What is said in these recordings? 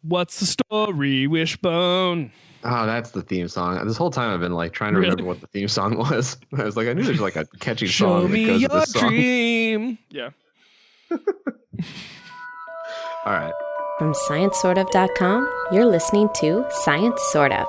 What's the story, Wishbone? Oh, that's the theme song. This whole time I've been like trying to remember what the theme song was. I was like, I knew there's like a catchy song that goes with this song. Dream. Yeah. All right. From ScienceSortOf.com, you're listening to Science Sort of.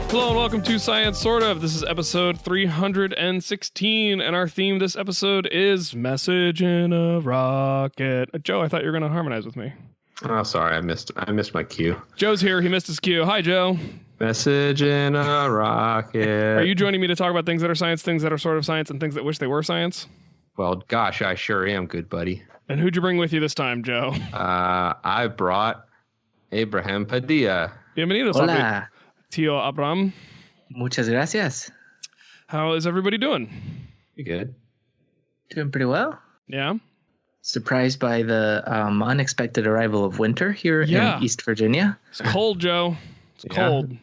Hello and welcome to Science Sort of. This is episode 316, and our theme this episode is Message in a Rocket. Joe, I thought you were going to harmonize with me. Oh, sorry, I missed my cue. Joe's here. He missed his cue. Hi, Joe. Message in a rocket. Are you joining me to talk about things that are science, things that are sort of science, and things that wish they were science? Well, gosh, I sure am, good buddy. And who'd you bring with you this time, Joe? I brought Abraham Padilla. Bienvenidos. Hola. Tío Abraham. Muchas gracias. How is everybody doing? You good? Doing pretty well. Yeah. Surprised by the unexpected arrival of winter here in East Virginia. It's cold, Joe. It's cold.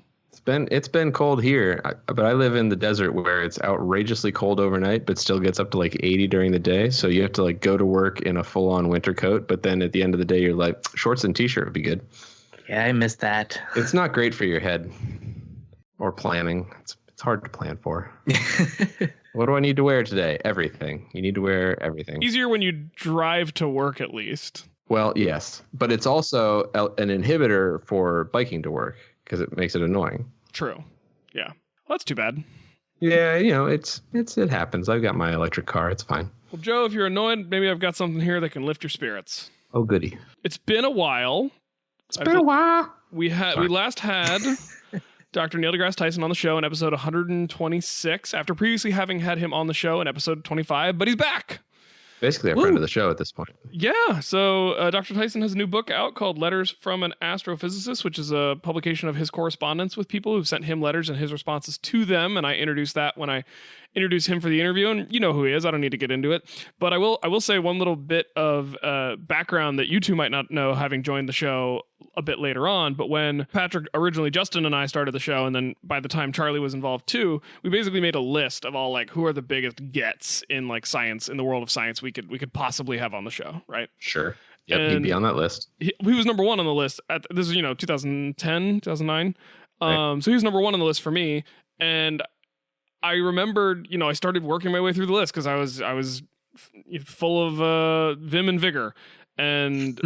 It's been cold here, but I live in the desert where it's outrageously cold overnight, but still gets up to like 80 during the day. So you have to like go to work in a full-on winter coat, but then at the end of the day, you're like, shorts and t-shirt would be good. Yeah, I missed that. It's not great for your head or planning. It's hard to plan for. What do I need to wear today? Everything. You need to wear everything. Easier when you drive to work, at least. Well, yes, but it's also an inhibitor for biking to work because it makes it annoying. True. Yeah. Well, that's too bad. Yeah, you know, it happens. I've got my electric car. It's fine. Well, Joe, if you're annoyed, maybe I've got something here that can lift your spirits. Oh, goody. It's been a while. It's been a while. We last had Dr. Neil deGrasse Tyson on the show in episode 126 after previously having had him on the show in episode 25, but he's back. Basically a friend of the show at this point. Yeah. So Dr. Tyson has a new book out called Letters from an Astrophysicist, which is a publication of his correspondence with people who've sent him letters and his responses to them. And I introduced that when I introduced him for the interview. And you know who he is. I don't need to get into it. But I will say one little bit of background that you two might not know, having joined the show a bit later on. But when Patrick, originally Justin and I started the show, and then by the time Charlie was involved too, we basically made a list of all like who are the biggest gets in like science, in the world of science we could possibly have on the show, right? Sure. Yep, and he'd be on that list. He was number one on the list. This is 2010, 2009. Right. So he was number one on the list for me, and I remembered, I started working my way through the list because I was full of vim and vigor. And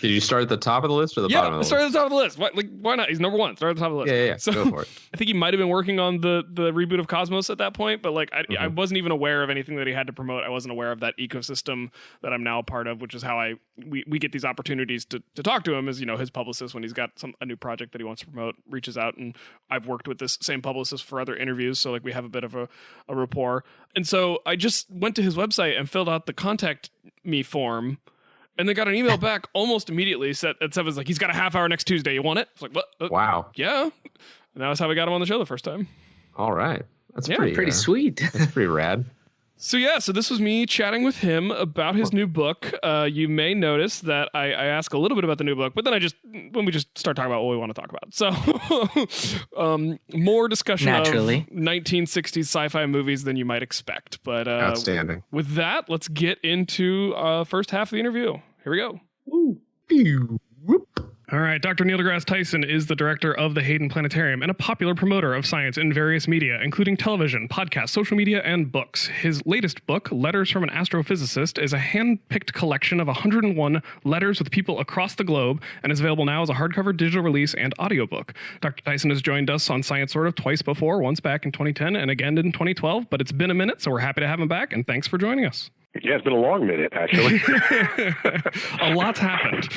did you start at the top of the list or the bottom of the list? Yeah, start at the top of the list. Why not? He's number one. Start at the top of the list. Yeah. So, go for it. I think he might have been working on the reboot of Cosmos at that point, but like I wasn't even aware of anything that he had to promote. I wasn't aware of that ecosystem that I'm now a part of, which is how we get these opportunities to talk to him. Is his publicist, when he's got a new project that he wants to promote, reaches out, and I've worked with this same publicist for other interviews, so like we have a bit of a rapport. And so I just went to his website and filled out the contact me form. And they got an email back almost immediately. It was like, he's got a half hour next Tuesday. You want it? It's like, what? Wow. Yeah. And that was how we got him on the show the first time. All right. That's pretty sweet. That's pretty rad. So this was me chatting with him about his new book. You may notice that I ask a little bit about the new book, but then when we just start talking about what we want to talk about. So more discussion Naturally. of 1960s sci-fi movies than you might expect. But outstanding. With that, let's get into first half of the interview. Here we go. Woo. Pew. Whoop. All right, Dr. Neil deGrasse Tyson is the director of the Hayden Planetarium and a popular promoter of science in various media, including television, podcasts, social media, and books. His latest book, Letters from an Astrophysicist, is a hand-picked collection of 101 letters with people across the globe and is available now as a hardcover, digital release, and audiobook. Dr. Tyson has joined us on Science Sort of twice before, once back in 2010 and again in 2012, but it's been a minute, so we're happy to have him back, and thanks for joining us. Yeah, it's been a long minute, actually. A lot's happened.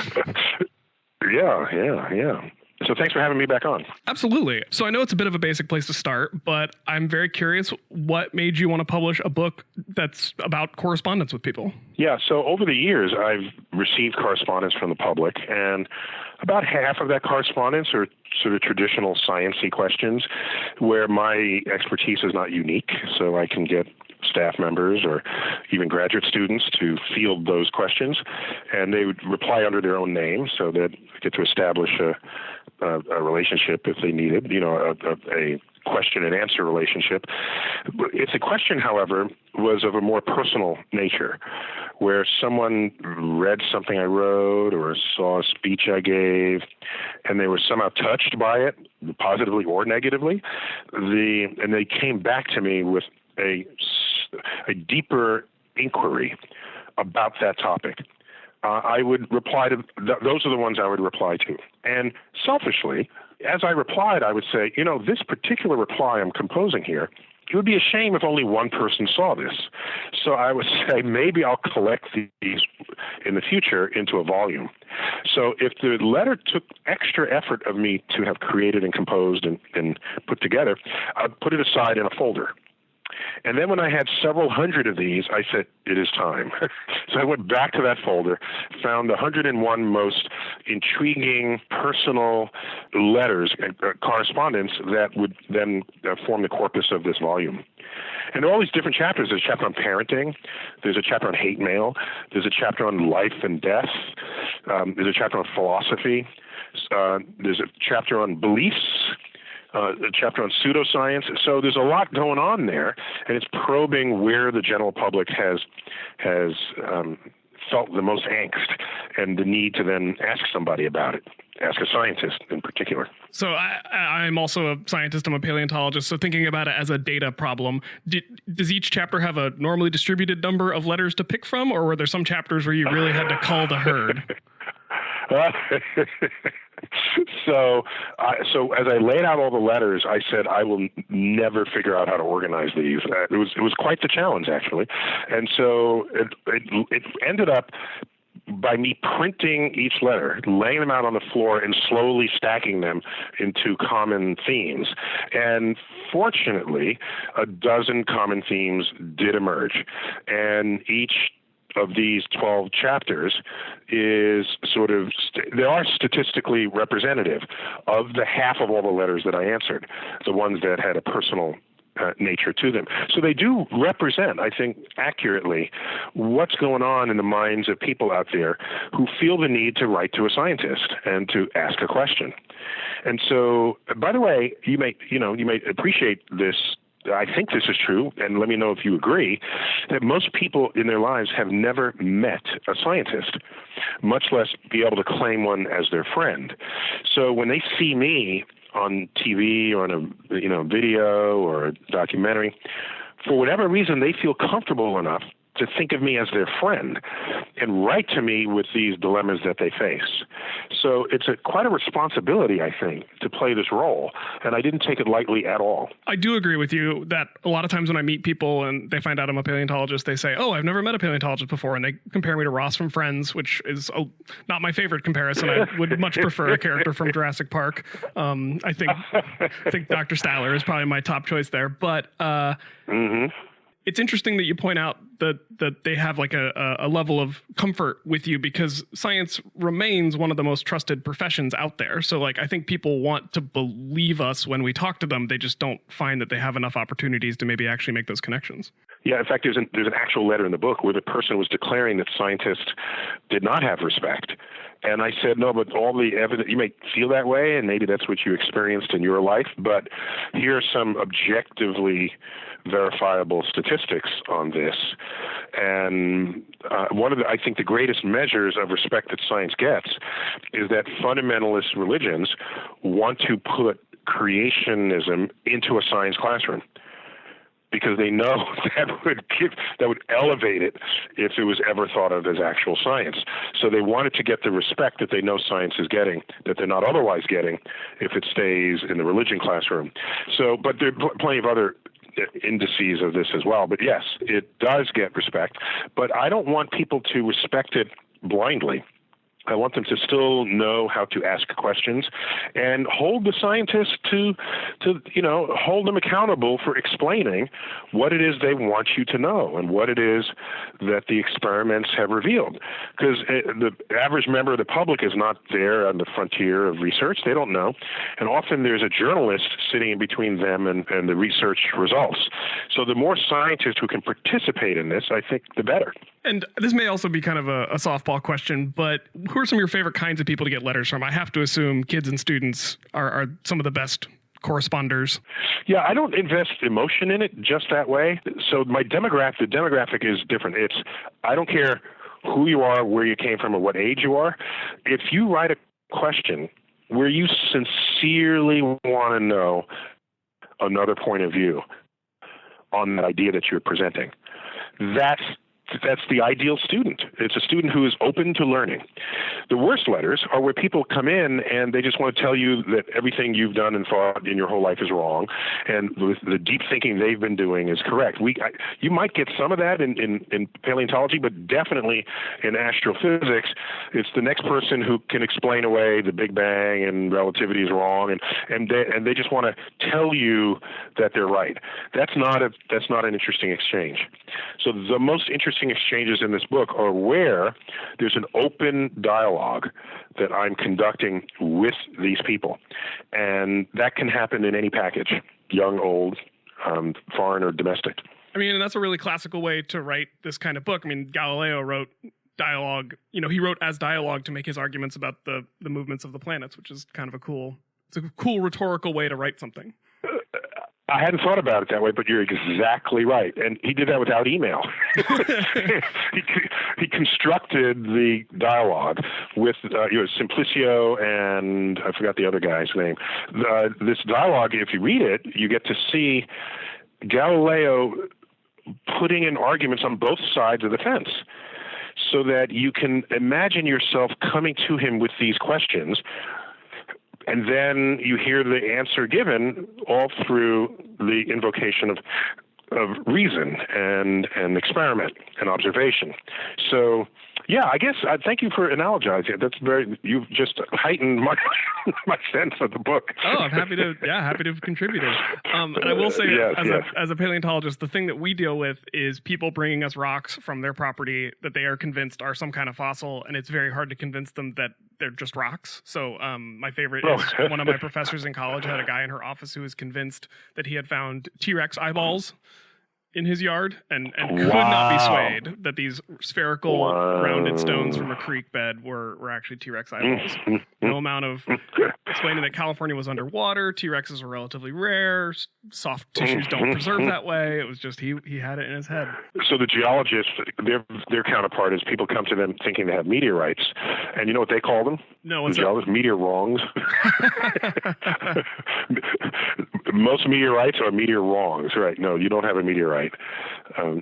Yeah. So thanks for having me back on. Absolutely. So I know it's a bit of a basic place to start, but I'm very curious, what made you want to publish a book that's about correspondence with people? Yeah, so over the years, I've received correspondence from the public, and about half of that correspondence are sort of traditional science-y questions where my expertise is not unique, so I can get staff members or even graduate students to field those questions, and they would reply under their own name so that I get to establish a relationship if they needed, a question and answer relationship. If the question, however, was of a more personal nature, where someone read something I wrote or saw a speech I gave, and they were somehow touched by it, positively or negatively, and they came back to me with a deeper inquiry about that topic, I would reply to those are the ones I would reply to. And selfishly, as I replied, I would say, this particular reply I'm composing here, it would be a shame if only one person saw this. So I would say maybe I'll collect these in the future into a volume. So if the letter took extra effort of me to have created and composed and put together, I'd put it aside in a folder. And then when I had several hundred of these, I said, it is time. So I went back to that folder, found the 101 most intriguing personal letters and correspondence that would then form the corpus of this volume. And there are all these different chapters. There's a chapter on parenting. There's a chapter on hate mail. There's a chapter on life and death. There's a chapter on philosophy. There's a chapter on beliefs. A chapter on pseudoscience. So there's a lot going on there, and it's probing where the general public has felt the most angst and the need to then ask somebody about it, ask a scientist in particular. So I'm also a scientist. I'm a paleontologist. So thinking about it as a data problem, does each chapter have a normally distributed number of letters to pick from, or were there some chapters where you really had to cull the herd? So as I laid out all the letters, I said I will never figure out how to organize these. It was quite the challenge, actually, and so it ended up by me printing each letter, laying them out on the floor, and slowly stacking them into common themes. And fortunately, a dozen common themes did emerge, and each of these 12 chapters is they are statistically representative of the half of all the letters that I answered, the ones that had a personal nature to them. So they do represent, I think, accurately what's going on in the minds of people out there who feel the need to write to a scientist and to ask a question. And so, by the way, you may appreciate this. I think this is true, and let me know if you agree, that most people in their lives have never met a scientist, much less be able to claim one as their friend. So when they see me on TV or on a video or a documentary, for whatever reason, they feel comfortable enough to think of me as their friend and write to me with these dilemmas that they face. So it's quite a responsibility, I think, to play this role, and I didn't take it lightly at all. I do agree with you that a lot of times when I meet people and they find out I'm a paleontologist, they say, oh, I've never met a paleontologist before, and they compare me to Ross from Friends, which is not my favorite comparison. I would much prefer a character from Jurassic Park. I think Dr. Statler is probably my top choice there, but it's interesting that you point out that they have like a level of comfort with you, because science remains one of the most trusted professions out there. So like, I think people want to believe us when we talk to them. They just don't find that they have enough opportunities to maybe actually make those connections. Yeah, in fact, there's an actual letter in the book where the person was declaring that scientists did not have respect. And I said, no, but all the evidence, you may feel that way, and maybe that's what you experienced in your life, but here are some objectively verifiable statistics on this. And one of I think the greatest measures of respect that science gets is that fundamentalist religions want to put creationism into a science classroom, because they know that would elevate it if it was ever thought of as actual science. So they wanted to get the respect that they know science is getting, that they're not otherwise getting if it stays in the religion classroom. So, but there are plenty of other indices of this as well. But yes, it does get respect. But I don't want people to respect it blindly. I want them to still know how to ask questions and hold the scientists to hold them accountable for explaining what it is they want you to know and what it is that the experiments have revealed. Because the average member of the public is not there on the frontier of research. They don't know. And often there's a journalist sitting in between them and the research results. So the more scientists who can participate in this, I think the better. And this may also be kind of a softball question, but who are some of your favorite kinds of people to get letters from? I have to assume kids and students are some of the best corresponders. Yeah, I don't invest emotion in it just that way. So the demographic is different. I don't care who you are, where you came from, or what age you are. If you write a question where you sincerely want to know another point of view on that idea that you're presenting, that's the ideal student. It's a student who is open to learning. The worst letters are where people come in and they just want to tell you that everything you've done and thought in your whole life is wrong, and the deep thinking they've been doing is correct. You might get some of that in paleontology, but definitely in astrophysics, it's the next person who can explain away the Big Bang and relativity is wrong, and they just want to tell you that they're right. That's not an interesting exchange. So the most interesting exchanges in this book are where there's an open dialogue that I'm conducting with these people. And that can happen in any package, young, old, foreign, or domestic. I mean, and that's a really classical way to write this kind of book. I mean, Galileo wrote dialogue, he wrote as dialogue to make his arguments about the movements of the planets, which is kind of a cool rhetorical way to write something. I hadn't thought about it that way, but you're exactly right. And he did that without email. He constructed the dialogue with Simplicio and I forgot the other guy's name. This dialogue, if you read it, you get to see Galileo putting in arguments on both sides of the fence, so that you can imagine yourself coming to him with these questions. And then you hear the answer given all through the invocation of reason and experiment and observation. So, yeah, I guess thank you for analogizing. You've just heightened my sense of the book. Oh, I'm happy to have contributed. And I will say, as a paleontologist, the thing that we deal with is people bringing us rocks from their property that they are convinced are some kind of fossil, and it's very hard to convince them that they're just rocks. So my favorite is one of my professors in college had a guy in her office who was convinced that he had found T-Rex eyeballs in his yard and could not be swayed that these spherical rounded stones from a creek bed were actually T-Rex eyeballs. No amount of explaining that California was underwater, T-Rexes are relatively rare, soft tissues don't preserve that way. It was just he had it in his head. So the geologists, their counterpart is people come to them thinking they have meteorites, and you know what they call them? No, what's the geologists? Meteor wrongs. Most meteorites are meteor wrongs, right? No, you don't have a meteorite.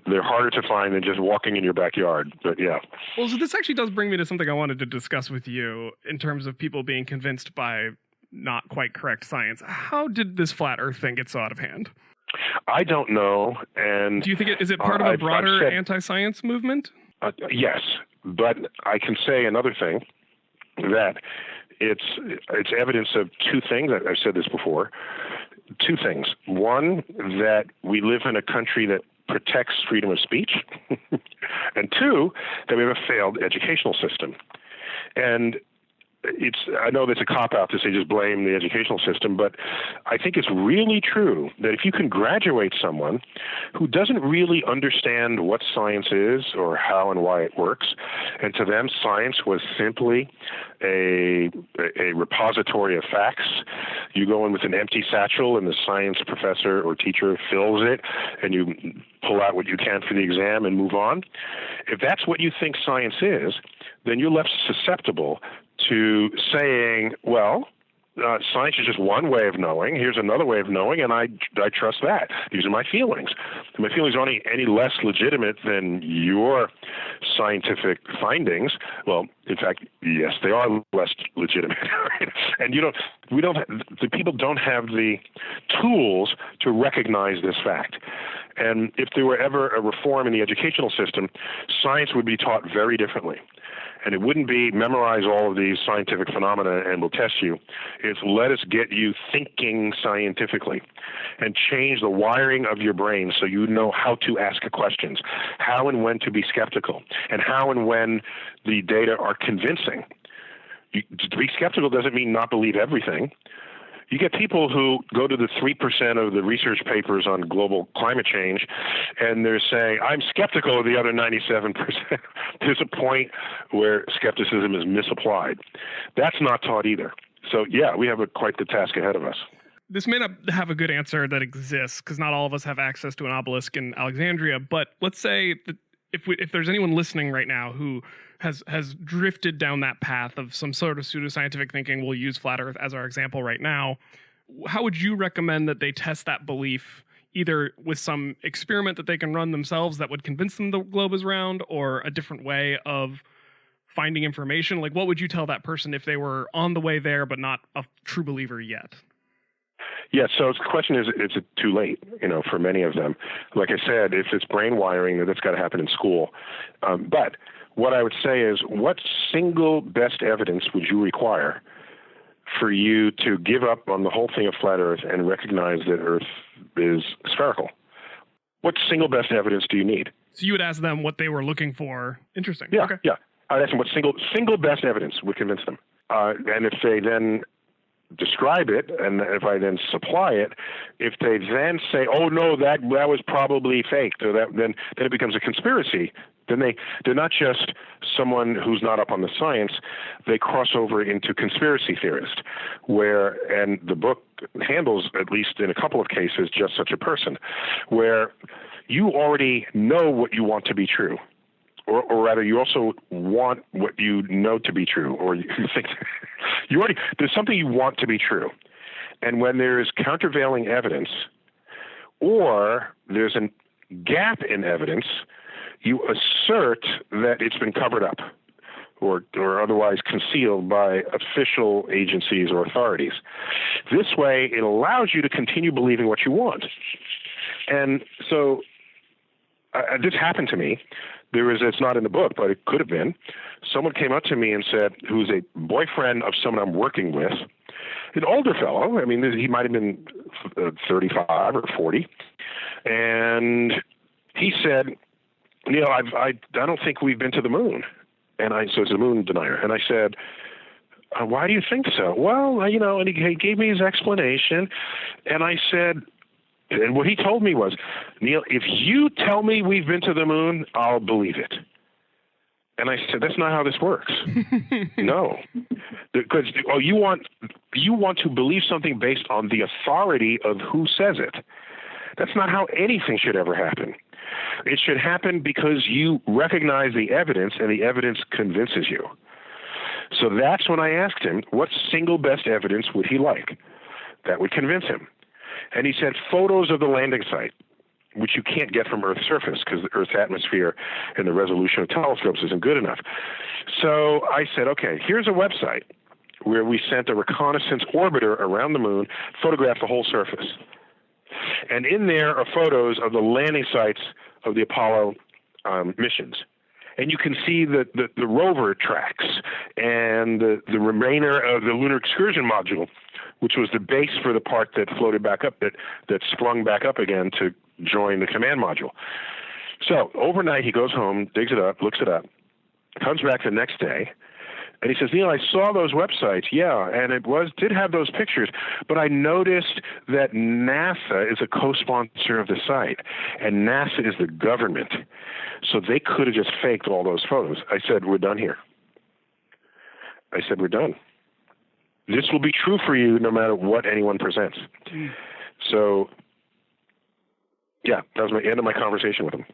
They're harder to find than just walking in your backyard, but yeah. Well, so this actually does bring me to something I wanted to discuss with you in terms of people being convinced by not quite correct science. How did this flat Earth thing get so out of hand? I don't know. And do you think is it part of a broader anti-science movement? Yes, but I can say another thing, that it's evidence of two things. I've said this before. Two things. One, that we live in a country that protects freedom of speech. And two, that we have a failed educational system. And I know that's a cop-out to say just blame the educational system, but I think it's really true that if you can graduate someone who doesn't really understand what science is or how and why it works, and to them science was simply a repository of facts, you go in with an empty satchel and the science professor or teacher fills it and you pull out what you can for the exam and move on. If that's what you think science is, then you're left susceptible to saying, well, science is just one way of knowing. Here's another way of knowing, and I trust that. These are my feelings. My feelings aren't any less legitimate than your scientific findings. Well, in fact, yes, they are less legitimate. And the people don't have the tools to recognize this fact. And if there were ever a reform in the educational system, science would be taught very differently. And it wouldn't be memorize all of these scientific phenomena and we'll test you. It's let us get you thinking scientifically and change the wiring of your brain so you know how to ask questions, how and when to be skeptical, and how and when the data are convincing. To be skeptical doesn't mean not believe everything. You get people who go to the 3% of the research papers on global climate change, and they're saying, I'm skeptical of the other 97%. There's a point where skepticism is misapplied. That's not taught either. So, yeah, we have quite the task ahead of us. This may not have a good answer that exists, because not all of us have access to an obelisk in Alexandria, but let's say that if there's anyone listening right now who has drifted down that path of some sort of pseudoscientific thinking, we'll use flat Earth as our example right now, how would you recommend that they test that belief, either with some experiment that they can run themselves that would convince them the globe is round, or a different way of finding information? Like, what would you tell that person if they were on the way there but not a true believer yet? Yeah, so the question is it too late, for many of them? Like I said, if it's brain wiring, that's got to happen in school. But what I would say is, what single best evidence would you require for you to give up on the whole thing of flat Earth and recognize that Earth is spherical? What single best evidence do you need? So you would ask them what they were looking for. Interesting. Yeah, okay. Yeah. I'd ask them what single best evidence would convince them. And if they then describe it, and if I then supply it, if they then say, "Oh no, that was probably faked," or then it becomes a conspiracy. Then they're not just someone who's not up on the science; they cross over into conspiracy theorist, and the book handles, at least in a couple of cases, just such a person, where you already know what you want to be true. Or rather, you also want what you know to be true, or you think there's something you want to be true. And when there is countervailing evidence, or there's a gap in evidence, you assert that it's been covered up or otherwise concealed by official agencies or authorities. This way, it allows you to continue believing what you want. And so this happened to me. It's not in the book, but it could have been. Someone came up to me and said, who's a boyfriend of someone I'm working with, an older fellow. I mean, he might have been 35 or 40. And he said, I don't think we've been to the moon. So it's a moon denier. And I said, why do you think so? Well, and he gave me his explanation. And I said, and what he told me was, Neil, if you tell me we've been to the moon, I'll believe it. And I said, that's not how this works. No. Because you want to believe something based on the authority of who says it. That's not how anything should ever happen. It should happen because you recognize the evidence and the evidence convinces you. So that's when I asked him, what single best evidence would he like that would convince him? And he said photos of the landing site, which you can't get from Earth's surface because the Earth's atmosphere and the resolution of telescopes isn't good enough. So I said, okay, here's a website where we sent a reconnaissance orbiter around the moon, photographed the whole surface. And in there are photos of the landing sites of the Apollo missions. And you can see the rover tracks and the remainder of the lunar excursion module, which was the base for the part that floated back up, that sprung back up again to join the command module. So overnight he goes home, digs it up, looks it up, comes back the next day, and he says, Neil, I saw those websites, yeah, and did have those pictures, but I noticed that NASA is a co-sponsor of the site, and NASA is the government, so they could have just faked all those photos. I said, we're done here. I said, we're done. This will be true for you no matter what anyone presents. So, yeah, that was the end of my conversation with him.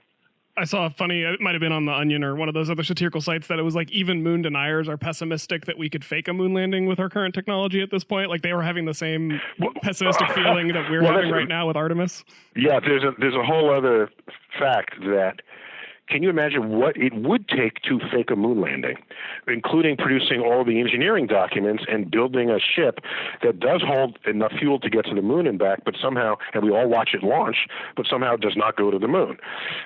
I saw it might have been on The Onion or one of those other satirical sites, that it was like even moon deniers are pessimistic that we could fake a moon landing with our current technology at this point. Like they were having the same pessimistic feeling that we're having right now with Artemis. Yeah, there's a whole other fact that can you imagine what it would take to fake a moon landing, including producing all the engineering documents and building a ship that does hold enough fuel to get to the moon and back, but somehow, and we all watch it launch, but somehow does not go to the moon,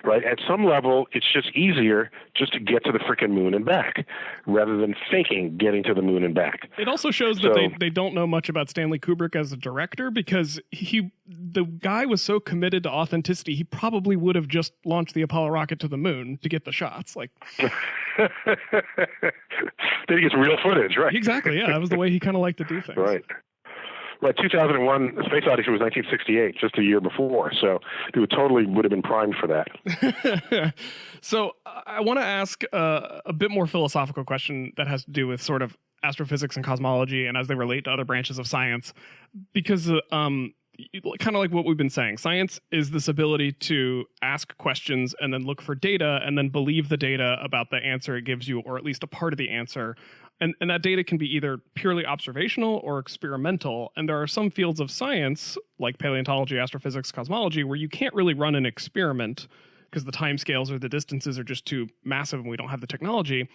right? At some level, it's just easier just to get to the frickin' moon and back rather than faking getting to the moon and back. It also shows that they don't know much about Stanley Kubrick as a director, because the guy was so committed to authenticity, he probably would have just launched the Apollo rocket to the moon to get the shots. Like, then he gets real footage, right? Exactly. Yeah, that was the way he kind of liked to do things. Right. 2001, Space Odyssey was 1968, just a year before. So it would have been primed for that. So I want to ask a bit more philosophical question that has to do with sort of astrophysics and cosmology and as they relate to other branches of science, because kind of like what we've been saying, science is this ability to ask questions and then look for data and then believe the data about the answer it gives you, or at least a part of the answer. And that data can be either purely observational or experimental. And there are some fields of science, like paleontology, astrophysics, cosmology, where you can't really run an experiment because the timescales or the distances are just too massive and we don't have the technology.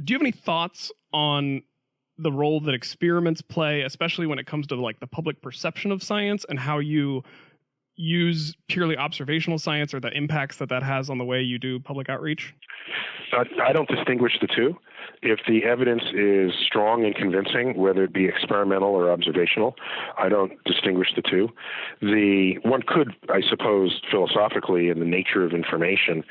Do you have any thoughts on the role that experiments play, especially when it comes to like the public perception of science, and how you use purely observational science or the impacts that has on the way you do public outreach? I don't distinguish the two. If the evidence is strong and convincing, whether it be experimental or observational, I don't distinguish the two. One could, I suppose, philosophically, in the nature of information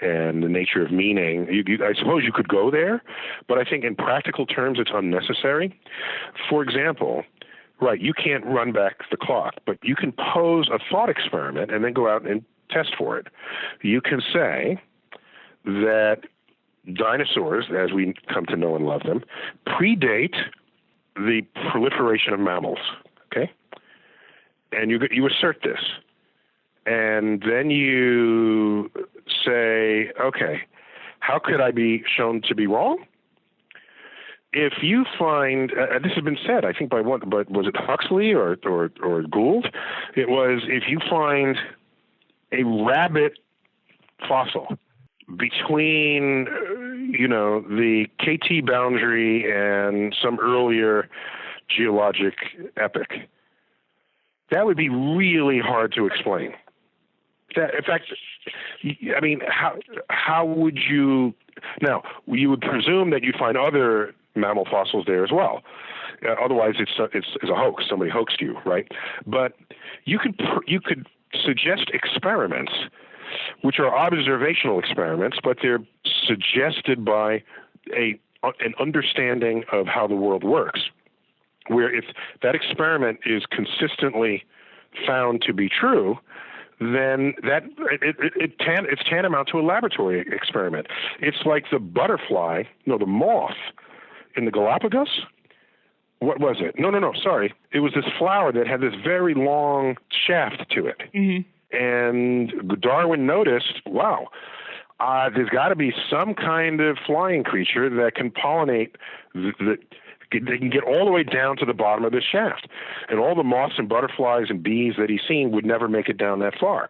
and the nature of meaning, I suppose you could go there, but I think in practical terms it's unnecessary. For example, right, you can't run back the clock, but you can pose a thought experiment and then go out and test for it. You can say that dinosaurs, as we come to know and love them, predate the proliferation of mammals, okay? And you assert this. And then you say, okay, how could I be shown to be wrong? If you find, this has been said, I think by one, but was it Huxley or Gould? It was, if you find a rabbit fossil between, the KT boundary and some earlier geologic epoch, that would be really hard to explain. In fact, I mean, how would you? Now, you would presume that you'd find other mammal fossils there as well. Otherwise, it's a hoax. Somebody hoaxed you, right? But you could suggest experiments, which are observational experiments, but they're suggested by an understanding of how the world works, where if that experiment is consistently found to be true, then it's tantamount to a laboratory experiment. It's like the the moth in the Galapagos. What was it? No, sorry. It was this flower that had this very long shaft to it. Mm-hmm. And Darwin noticed, wow, there's got to be some kind of flying creature that can pollinate, they can get all the way down to the bottom of this shaft. And all the moths and butterflies and bees that he's seen would never make it down that far.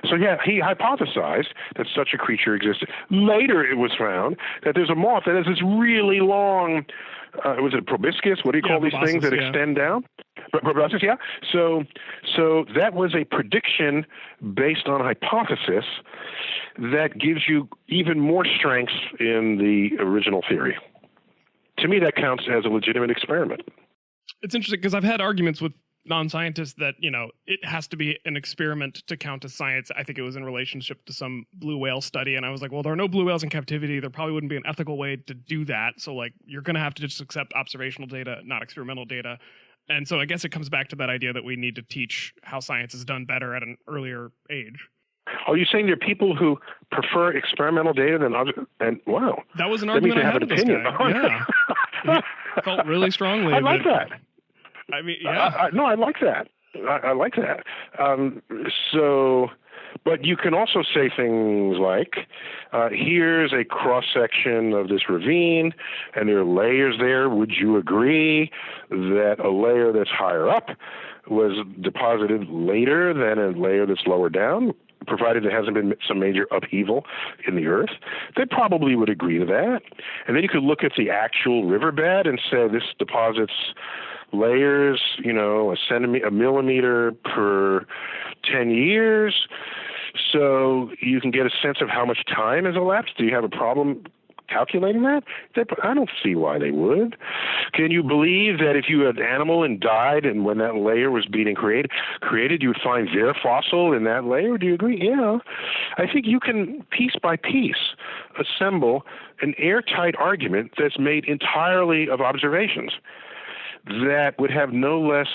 So yeah, he hypothesized that such a creature existed. Later it was found that there's a moth that has this really long, was it proboscis? What do you call these things that extend down? Proboscis, yeah. So that was a prediction based on hypothesis that gives you even more strength in the original theory. To me, that counts as a legitimate experiment. It's interesting because I've had arguments with non-scientists that, it has to be an experiment to count as science. I think it was in relationship to some blue whale study. And I was like, well, there are no blue whales in captivity. There probably wouldn't be an ethical way to do that. So like, you're going to have to just accept observational data, not experimental data. And so I guess it comes back to that idea that we need to teach how science is done better at an earlier age. Are you saying there are people who prefer experimental data than other? And wow, that was an argument I had with this guy. Yeah, he felt really strongly. I like that. I mean, yeah. No, I like that. I like that. But you can also say things like, here's a cross-section of this ravine, and there are layers there. Would you agree that a layer that's higher up was deposited later than a layer that's lower down? provided there hasn't been some major upheaval in the earth, they probably would agree to that. And then you could look at the actual riverbed and say this deposits layers, a millimeter per 10 years. So you can get a sense of how much time has elapsed. Do you have a problem calculating that? I don't see why they would. Can you believe that if you had an animal and died, and when that layer was being created, you would find their fossil in that layer? Do you agree? Yeah. I think you can, piece by piece, assemble an airtight argument that's made entirely of observations that would have no less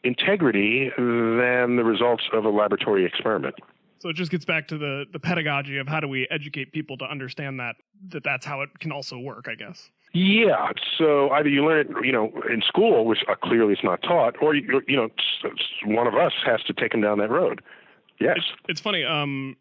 integrity than the results of a laboratory experiment. So it just gets back to the pedagogy of how do we educate people to understand that's how it can also work, I guess. Yeah. So either you learn it, in school, which clearly is not taught, or one of us has to take them down that road. Yes. It's funny.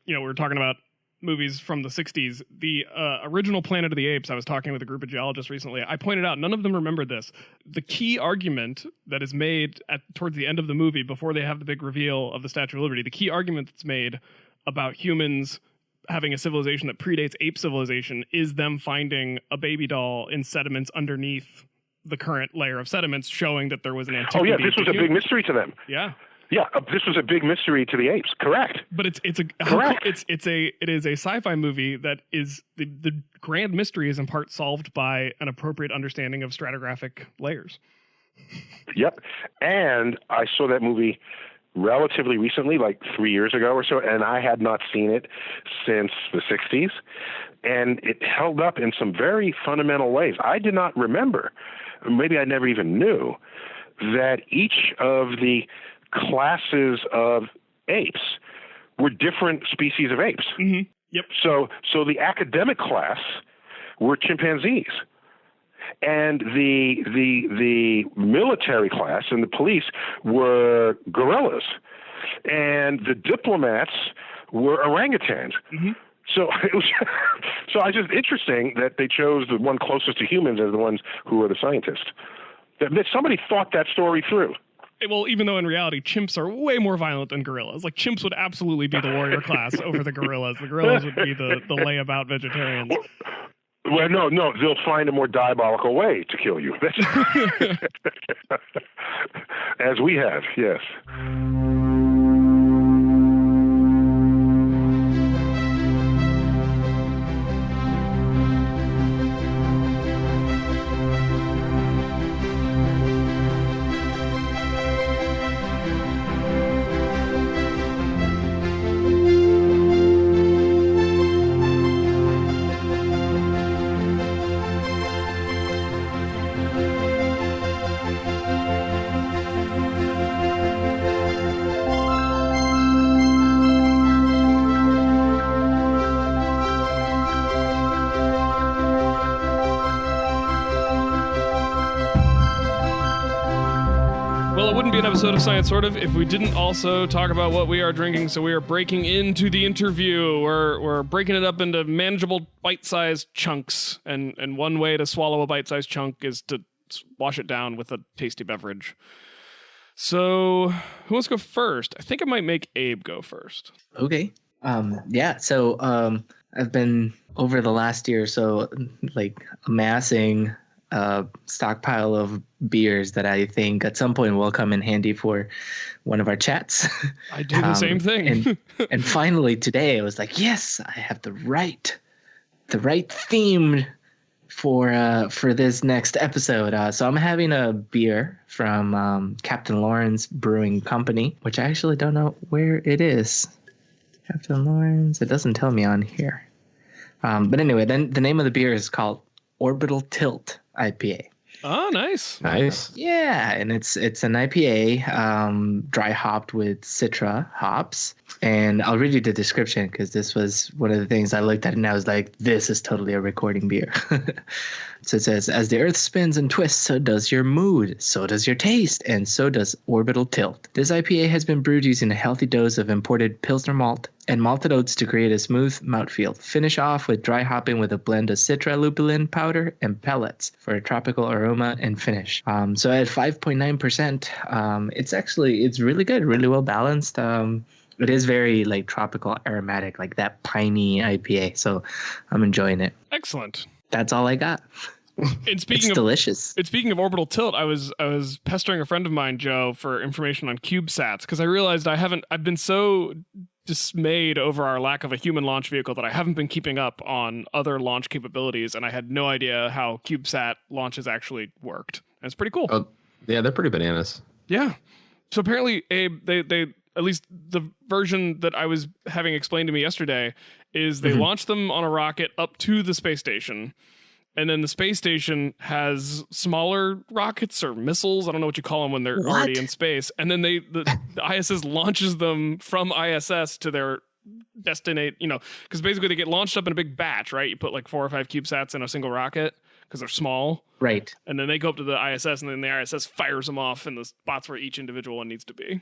We were talking about movies from the 60s. The original Planet of the Apes, I was talking with a group of geologists recently. I pointed out, none of them remembered this. The key argument that is made towards the end of the movie, before they have the big reveal of the Statue of Liberty, the key argument that's made about humans having a civilization that predates ape civilization is them finding a baby doll in sediments underneath the current layer of sediments, showing that there was an antiquity. Oh yeah, this was a big mystery to them. Yeah. Yeah, this was a big mystery to the apes. Correct. But it is a sci-fi movie that is the grand mystery is in part solved by an appropriate understanding of stratigraphic layers. Yep. And I saw that movie relatively recently, like 3 years ago or so, and I had not seen it since the 60s. And it held up in some very fundamental ways. I did not remember, maybe I never even knew, that each of the classes of apes were different species of apes. Mm-hmm. Yep. So the academic class were chimpanzees, and the military class and the police were gorillas, and the diplomats were orangutans. Mm-hmm. So it was I just interesting that they chose the one closest to humans as the ones who were the scientists. That somebody thought that story through. Well, even though in reality, chimps are way more violent than gorillas. Like, chimps would absolutely be the warrior class over the gorillas. The gorillas would be the layabout vegetarians. Well, no, they'll find a more diabolical way to kill you. As we have, yes. Episode of Science Sort of if we didn't also talk about what we are drinking. So we are breaking into the interview. We're breaking it up into manageable bite-sized chunks, and one way to swallow a bite-sized chunk is to wash it down with a tasty beverage. So who wants to go first? I think I might make Abe go first. Okay. So I've been over the last year or so amassing a stockpile of beers that I think at some point will come in handy for one of our chats. I do the same thing. and finally today I was like, yes, I have the right theme for this next episode. So I'm having a beer from Captain Lawrence Brewing Company, which I actually don't know where it is. Captain Lawrence, it doesn't tell me on here. But anyway, then the name of the beer is called Orbital Tilt IPA. Oh, nice. Yeah, and it's an IPA, dry hopped with Citra hops. And I'll read you the description because this was one of the things I looked at and I was like, this is totally a recording beer. So it says, as the earth spins and twists, so does your mood, so does your taste, and so does Orbital Tilt. This IPA has been brewed using a healthy dose of imported Pilsner malt and malted oats to create a smooth mouthfeel. Finish off with dry hopping with a blend of Citra lupulin powder and pellets for a tropical aroma and finish. So at 5.9%, it's really good, really well balanced. It is very like tropical aromatic, like that piney IPA. So I'm enjoying it. Excellent. That's all I got. And speaking It's of delicious. And speaking of Orbital Tilt, I was pestering a friend of mine, Joe, for information on CubeSats because I realized I've been so dismayed over our lack of a human launch vehicle that I haven't been keeping up on other launch capabilities, and I had no idea how CubeSat launches actually worked. And it's pretty cool. Oh, yeah, they're pretty bananas. Yeah. So apparently, Abe, they at least the version that I was having explained to me yesterday is they launch them on a rocket up to the space station. And then the space station has smaller rockets or missiles. I don't know what you call them when they're already in space. And then the ISS launches them from ISS to their destination, because basically they get launched up in a big batch, right? You put like 4 or 5 CubeSats in a single rocket because they're small. Right. And then they go up to the ISS, and then the ISS fires them off in the spots where each individual one needs to be.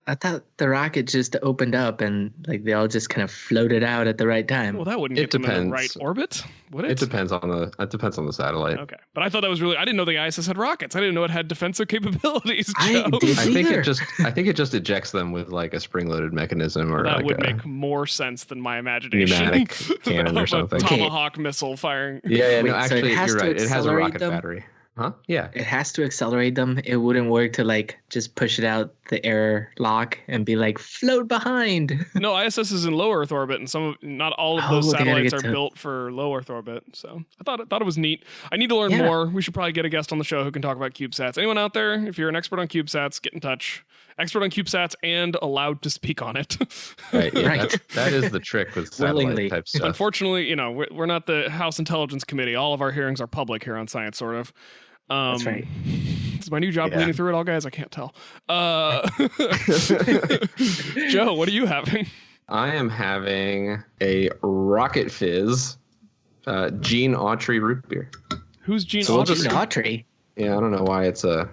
I thought the rocket just opened up and like they all just kind of floated out at the right time. Well, that wouldn't get them in the right orbit, would it? It depends on the satellite. Okay, but I thought that was I didn't know the ISS had rockets. I didn't know it had defensive capabilities. I Joe. did I think either. I think it just ejects them with like a spring-loaded mechanism or That like would a make more sense than my imagination. pneumatic cannon or Of something. a Tomahawk missile firing. Yeah, Wait, no, so it actually, has you're to right. It has a accelerate rocket them? battery. Huh? Yeah. It has to accelerate them. It wouldn't work to like just push it out the air lock and be like float behind. No, ISS is in low Earth orbit, and not all of those Oh, they gotta satellites get are to- built for low Earth orbit. So I thought it was neat. I need to learn Yeah. more. We should probably get a guest on the show who can talk about CubeSats. Anyone out there, if you're an expert on CubeSats, get in touch. Expert on CubeSats and allowed to speak on it. Right. Yeah. Right. That is the trick with Willingly. satellite type stuff. Unfortunately, we're not the House Intelligence Committee. All of our hearings are public here on Science, sort of. That's right. It's my new job Yeah. leading through it all, guys. I can't tell. Joe, what are you having? I am having a Rocket Fizz Gene Autry Root Beer. Who's Gene So we'll Autry? just- Autry. Yeah, I don't know why it's a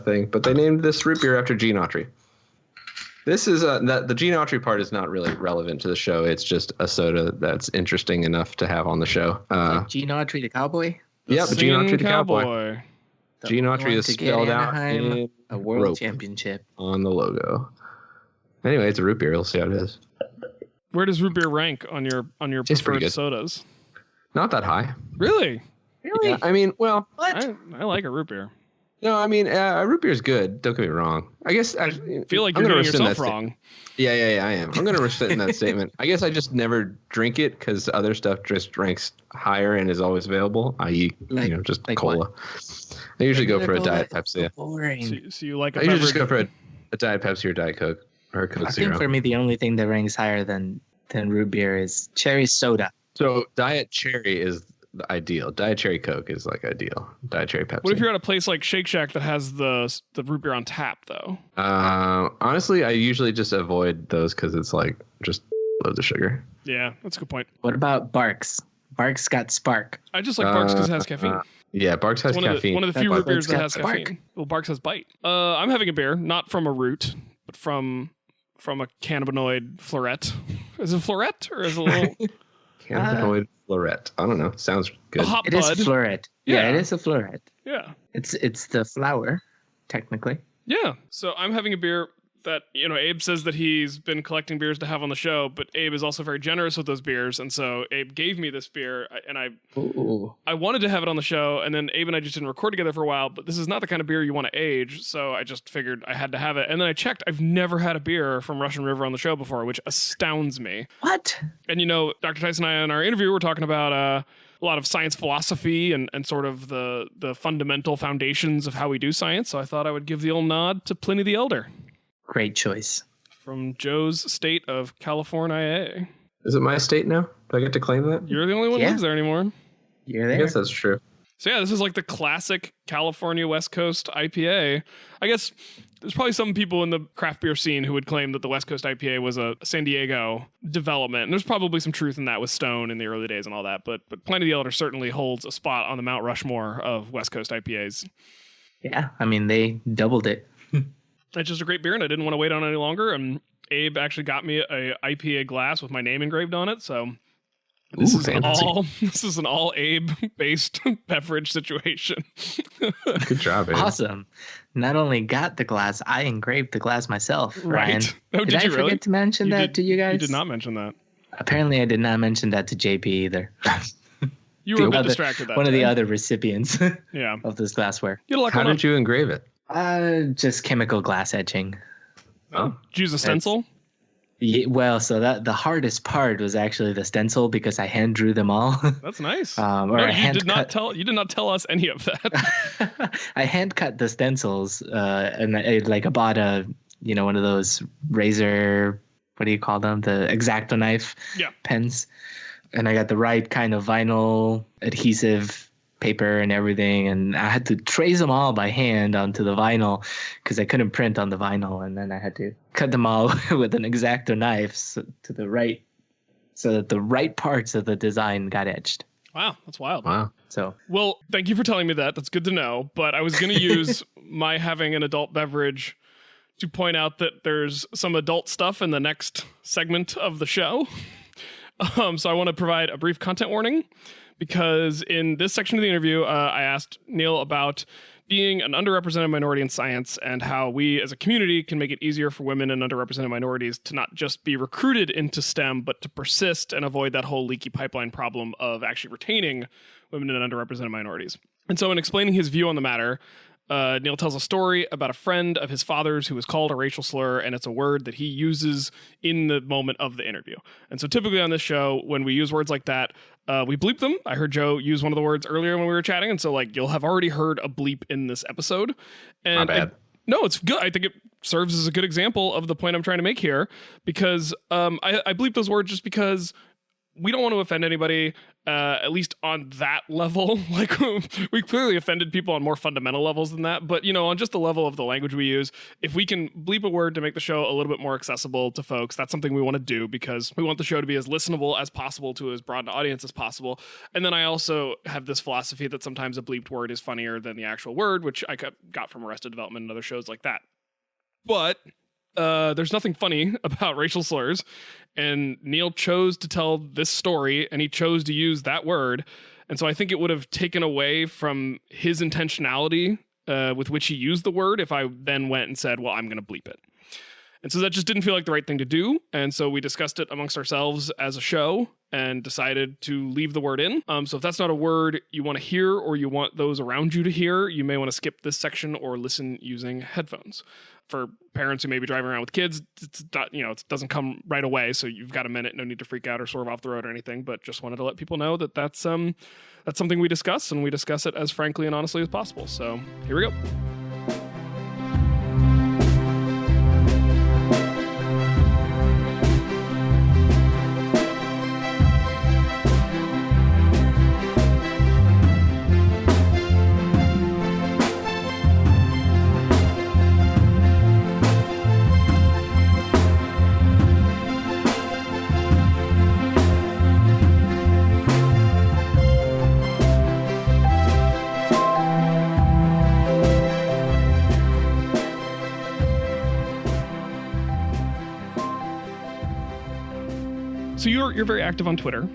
thing, but they named this root beer after Gene Autry. This is the Gene Autry part is not really relevant to the show. It's just a soda that's interesting enough to have on the show. Like Gene Autry, the cowboy. Yep, Gene Singing Autry the cowboy. The Gene only Autry one is to get spelled out Anaheim in a world rope championship. on the logo. Anyway, it's a root beer. We'll see how it is. Where does root beer rank on your Tastes pretty preferred good. sodas? Not that high. Really? Really? Yeah, I mean, well, What? I like a root beer. no, I mean, root beer is good. Don't get me wrong. I guess I Feel like I'm you're gonna doing rescind yourself that wrong. Yeah, I am. I'm going to rescind that statement. I guess I just never drink it because other stuff just ranks higher and is always available, i.e., Like- just like cola. I usually go for a Regular Diet Cola Pepsi. is boring. So you like a I usually beverage? just go for a Diet Pepsi or Diet Coke or a Coke I think Zero. for me, the only thing that ranks higher than root beer is cherry soda. So Diet Cherry is the ideal. Diet Cherry Coke is like ideal. Diet Cherry Pepsi. What if you're at a place like Shake Shack that has the root beer on tap, though? Honestly, I usually just avoid those because it's like just loads of sugar. Yeah, that's a good point. What about Barks? Barks got Spark. I just like Barks because it has caffeine. Yeah, Barks has It's caffeine. one of the few That root beers Barks that got has Spark. caffeine. Well, Barks has bite. I'm having a beer, not from a root, but from a cannabinoid floret. Is it floret or is it a little Cannabinoid floret. I don't know. Sounds a good. hop It is bud? a floret. Yeah, Yeah. it is a floret. Yeah. It's the flower, technically. Yeah. So I'm having a beer that, Abe says that he's been collecting beers to have on the show, but Abe is also very generous with those beers. And so Abe gave me this beer and Ooh. I wanted to have it on the show, and then Abe and I just didn't record together for a while, but this is not the kind of beer you want to age, so I just figured I had to have it. And then I checked. I've never had a beer from Russian River on the show before, which astounds me. What? And Dr. Tyson and I in our interview were talking about a lot of science philosophy and sort of the fundamental foundations of how we do science, so I thought I would give the old nod to Pliny the Elder Great choice. from Joe's state of California. Is it my state now? Do I get to claim that? You're the only one who Yeah. lives there anymore. You're I there. guess that's true. So yeah, this is like the classic California West Coast IPA. I guess there's probably some people in the craft beer scene who would claim that the West Coast IPA was a San Diego development. And there's probably some truth in that with Stone in the early days and all that. But Pliny the Elder certainly holds a spot on the Mount Rushmore of West Coast IPAs. Yeah, I mean, they doubled it. It's just a great beer, and I didn't want to wait on it any longer. And Abe actually got me a IPA glass with my name engraved on it. So This Ooh, is an all Abe based beverage situation. Good job, Abe. Awesome. Not only got the glass, I engraved the glass myself, Ryan. Right. Oh, did I you forget really? to mention that to you guys? You did not mention that. Apparently, I did not mention that to JP either. You were a bit distracted that One of the day. other recipients Yeah. of this glassware. You had a lot How going on. did you engrave it? Just chemical glass etching. Oh. Did you use a stencil? Yeah, well, so that the hardest part was actually the stencil because I hand drew them all. That's nice. Or No, I you hand did not cut. tell. You did not tell us any of that. I hand cut the stencils, and I bought one of those razor, what do you call them? The X-Acto knife pens, and I got the right kind of vinyl adhesive paper and everything, and I had to trace them all by hand onto the vinyl because I couldn't print on the vinyl, and then I had to cut them all with an X-Acto knife so that the right parts of the design got etched. Wow, that's wild. Wow. So, Well, thank you for telling me that. That's good to know. But I was going to use my having an adult beverage to point out that there's some adult stuff in the next segment of the show. So I want to provide a brief content warning, because in this section of the interview, I asked Neil about being an underrepresented minority in science and how we as a community can make it easier for women and underrepresented minorities to not just be recruited into STEM, but to persist and avoid that whole leaky pipeline problem of actually retaining women and underrepresented minorities. And so in explaining his view on the matter, Neil tells a story about a friend of his father's who was called a racial slur, and it's a word that he uses in the moment of the interview. And so typically on this show, when we use words like that, we bleep them. I heard Joe use one of the words earlier when we were chatting, and so you'll have already heard a bleep in this episode. And My bad. No, it's good. I think it serves as a good example of the point I'm trying to make here, because I bleep those words just because we don't want to offend anybody, at least on that level. We clearly offended people on more fundamental levels than that. But, on just the level of the language we use, if we can bleep a word to make the show a little bit more accessible to folks, that's something we want to do, because we want the show to be as listenable as possible to as broad an audience as possible. And then I also have this philosophy that sometimes a bleeped word is funnier than the actual word, which I got from Arrested Development and other shows like that. But there's nothing funny about racial slurs, and Neil chose to tell this story, and he chose to use that word, and so I think it would have taken away from his intentionality with which he used the word if I then went and said, well, I'm going to bleep it. And so that just didn't feel like the right thing to do, and so we discussed it amongst ourselves as a show and decided to leave the word in. So if that's not a word you want to hear or you want those around you to hear, you may want to skip this section or listen using headphones. For parents who may be driving around with kids, it's not, it doesn't come right away, so you've got a minute, no need to freak out or swerve off the road or anything, but just wanted to let people know that that's something we discuss, and we discuss it as frankly and honestly as possible. So here we go. So you're very active on Twitter,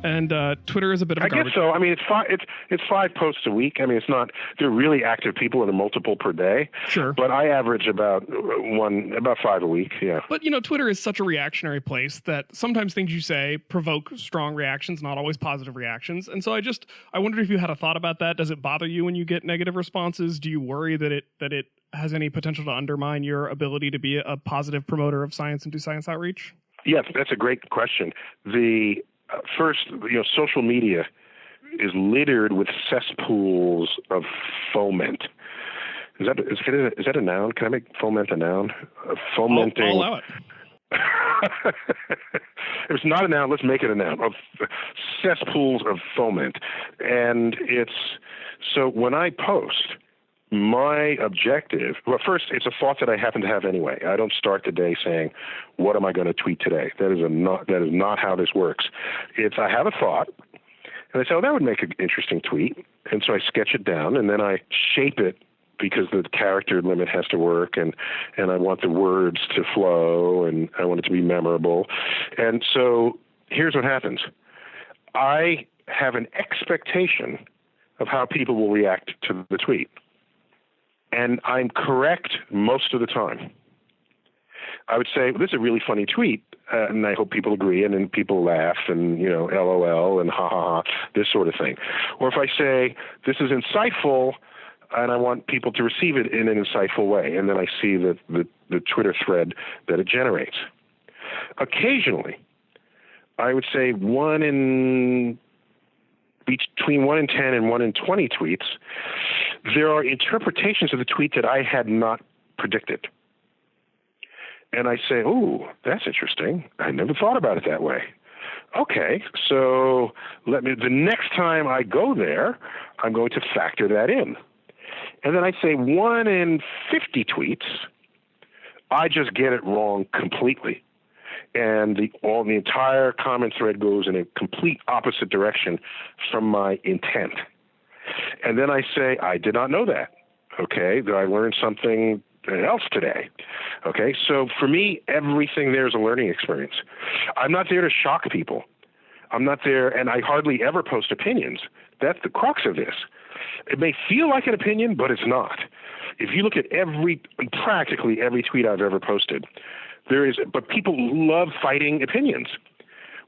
and Twitter is a bit of a garbage. I guess so. I mean, it's 5 posts a week. I mean, it's not. They're really active people, and they're multiple per day. Sure. But I average about 5 a week. Yeah. But Twitter is such a reactionary place that sometimes things you say provoke strong reactions, not always positive reactions. And so I wondered if you had a thought about that. Does it bother you when you get negative responses? Do you worry that it has any potential to undermine your ability to be a positive promoter of science and do science outreach? Yes, that's a great question. The first, social media is littered with cesspools of foment. Is that a noun? Can I make foment a noun? Fomenting. I'll allow it. If it's not a noun, let's make it a noun. Of cesspools of foment, and so when I post. My objective, well, first, it's a thought that I happen to have anyway. I don't start the day saying, what am I going to tweet today? That is not how this works. I have a thought, and I say, that would make an interesting tweet. And so I sketch it down, and then I shape it because the character limit has to work, and I want the words to flow, and I want it to be memorable. And so here's what happens. I have an expectation of how people will react to the tweet. And I'm correct most of the time. I would say, well, this is a really funny tweet, and I hope people agree, and then people laugh, and, LOL, and ha ha ha, this sort of thing. Or if I say, this is insightful, and I want people to receive it in an insightful way, and then I see the Twitter thread that it generates. Occasionally, I would say between 1 in 10 and 1 in 20 tweets, there are interpretations of the tweet that I had not predicted. And I say, ooh, that's interesting. I never thought about it that way. Okay, so the next time I go there, I'm going to factor that in. And then I say 1 in 50 tweets, I just get it wrong completely. And the entire comment thread goes in a complete opposite direction from my intent. And then I say, I did not know that. Okay, that I learned something else today. Okay, so for me, everything there is a learning experience. I'm not there to shock people. I'm not there, and I hardly ever post opinions. That's the crux of this. It may feel like an opinion, but it's not. If you look at practically every tweet I've ever posted, but people love fighting opinions.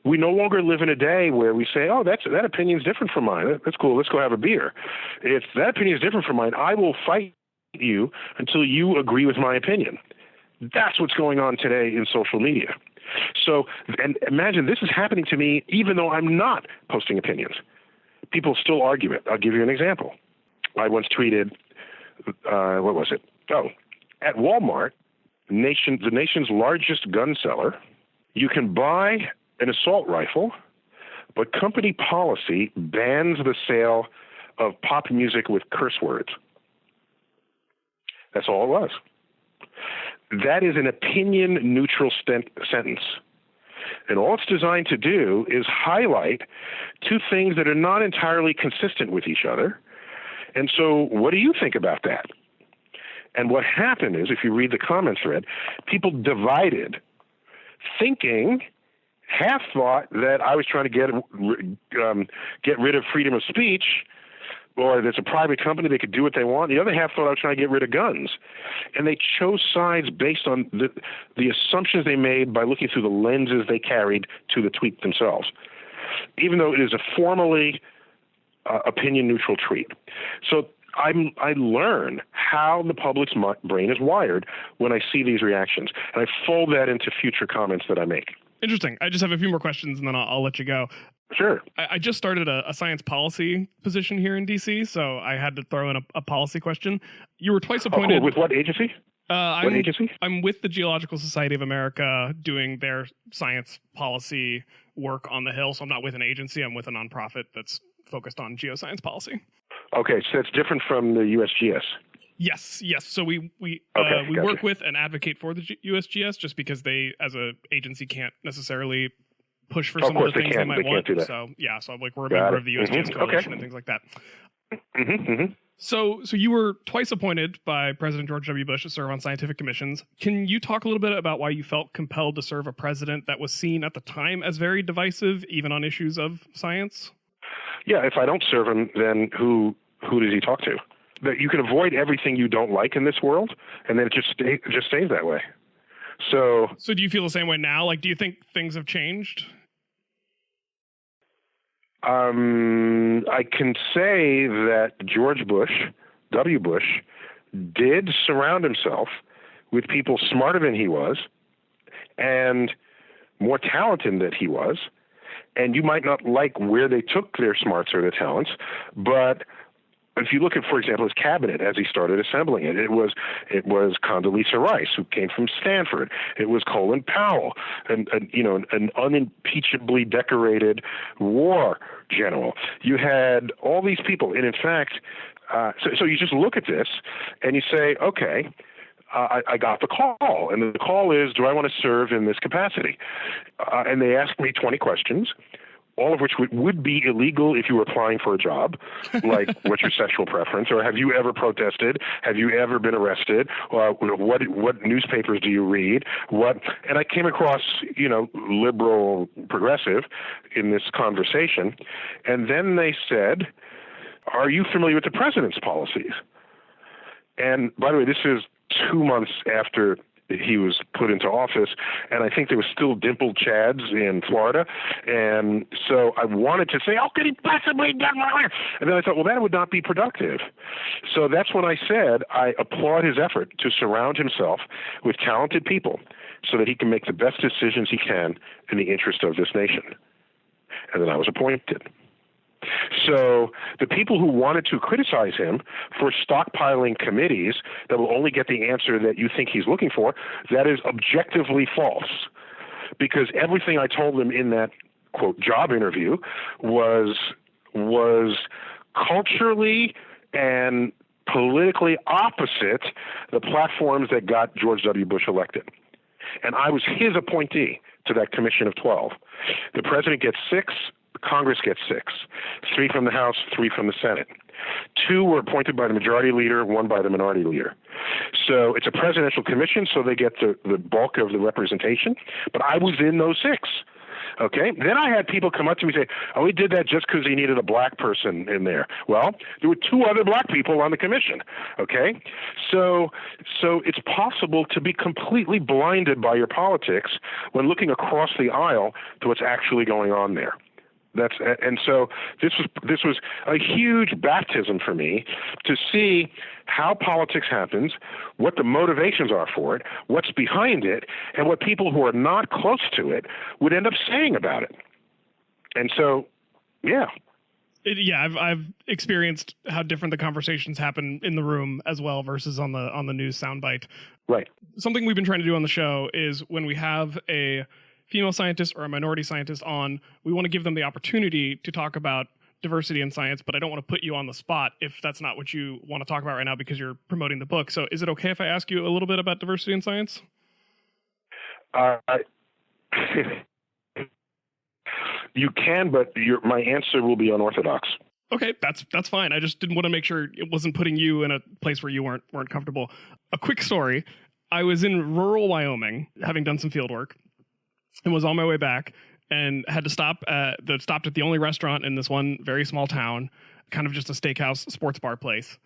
We no longer live in a day where we say, oh, that opinion is different from mine. That's cool. Let's go have a beer. If that opinion is different from mine, I will fight you until you agree with my opinion. That's what's going on today in social media. So, and imagine this is happening to me even though I'm not posting opinions. People still argue it. I'll give you an example. I once tweeted, what was it? Oh, at Walmart, the nation's largest gun seller, you can buy an assault rifle, but company policy bans the sale of pop music with curse words. That's all it was. That is an opinion-neutral sentence. And all it's designed to do is highlight two things that are not entirely consistent with each other. And so what do you think about that? And what happened is, if you read the comment thread, people divided, thinking, half thought that I was trying to get rid of freedom of speech, or there's a private company, they could do what they want. The other half thought I was trying to get rid of guns. And they chose sides based on the assumptions they made by looking through the lenses they carried to the tweet themselves, even though it is a formally opinion-neutral tweet. So I learn how the public's brain is wired when I see these reactions, and I fold that into future comments that I make. Interesting. I just have a few more questions, and then I'll let you go. Sure. I just started a science policy position here in DC, so I had to throw in a policy question. You were twice appointed. Oh, with what agency? What agency? I'm with the Geological Society of America doing their science policy work on the Hill. So I'm not with an agency. I'm with a nonprofit that's focused on geoscience policy. Okay, so it's different from the USGS. Yes. So we gotcha. work with and advocate for the USGS just because they, as an agency, can't necessarily push for some of the things they might want. So we're a member of the USGS coalition and things like that. So you were twice appointed by President George W. Bush to serve on scientific commissions. Can you talk a little bit about why you felt compelled to serve a president that was seen at the time as very divisive, even on issues of science? Yeah, if I don't serve him, then who does he talk to? That you can avoid everything you don't like in this world, and then it just stays that way. So do you feel the same way now? Like, do you think things have changed? I can say that George Bush, W. Bush, did surround himself with people smarter than he was and more talented than he was. And you might not like where they took their smarts or their talents, but if you look at, for example, his cabinet as he started assembling it, it was Condoleezza Rice, who came from Stanford. It was Colin Powell, an unimpeachably decorated war general. You had all these people, and in fact, so you just look at this and you say, okay, I got the call, and the call is, do I want to serve in this capacity? And they asked me 20 questions. all of which would be illegal if you were applying for a job, like what's your sexual preference, or have you ever protested? Have you ever been arrested? What newspapers do you read? And I came across, liberal, progressive in this conversation, and then they said, are you familiar with the president's policies? And by the way, this is 2 months after he was put into office, and I think there was still dimpled chads in Florida. And so I wanted to say, how could he possibly do that? And then I thought, well, that would not be productive. So that's when I said I applaud his effort to surround himself with talented people so that he can make the best decisions he can in the interest of this nation. And then I was appointed. So the people who wanted to criticize him for stockpiling committees that will only get the answer that you think he's looking for, that is objectively false. Because everything I told him in that, quote, job interview was culturally and politically opposite the platforms that got George W. Bush elected. And I was his appointee to that commission of 12. The president gets 6. Congress gets 6, 3 from the House, 3 from the Senate. 2 were appointed by the majority leader, 1 by the minority leader. So it's a presidential commission, so they get the bulk of the representation. But I was in those 6. Okay. Then I had people come up to me and say, oh, he did that just because he needed a black person in there. Well, there were 2 other black people on the commission. Okay. So it's possible to be completely blinded by your politics when looking across the aisle to what's actually going on there. So this was a huge baptism for me to see how politics happens, what the motivations are for it, what's behind it, and what people who are not close to it would end up saying about it. And so, yeah. I've experienced how different the conversations happen in the room as well versus on the news soundbite. Right. Something we've been trying to do on the show is when we have a female scientist or a minority scientist on, we want to give them the opportunity to talk about diversity in science, but I don't want to put you on the spot if that's not what you want to talk about right now because you're promoting the book. So is it okay if I ask you a little bit about diversity in science? You can, but my answer will be unorthodox. Okay, that's fine. I just didn't want to make sure it wasn't putting you in a place where you weren't comfortable. A quick story. I was in rural Wyoming having done some field work and was on my way back and had to stopped at the only restaurant in this one very small town, kind of just a steakhouse sports bar place.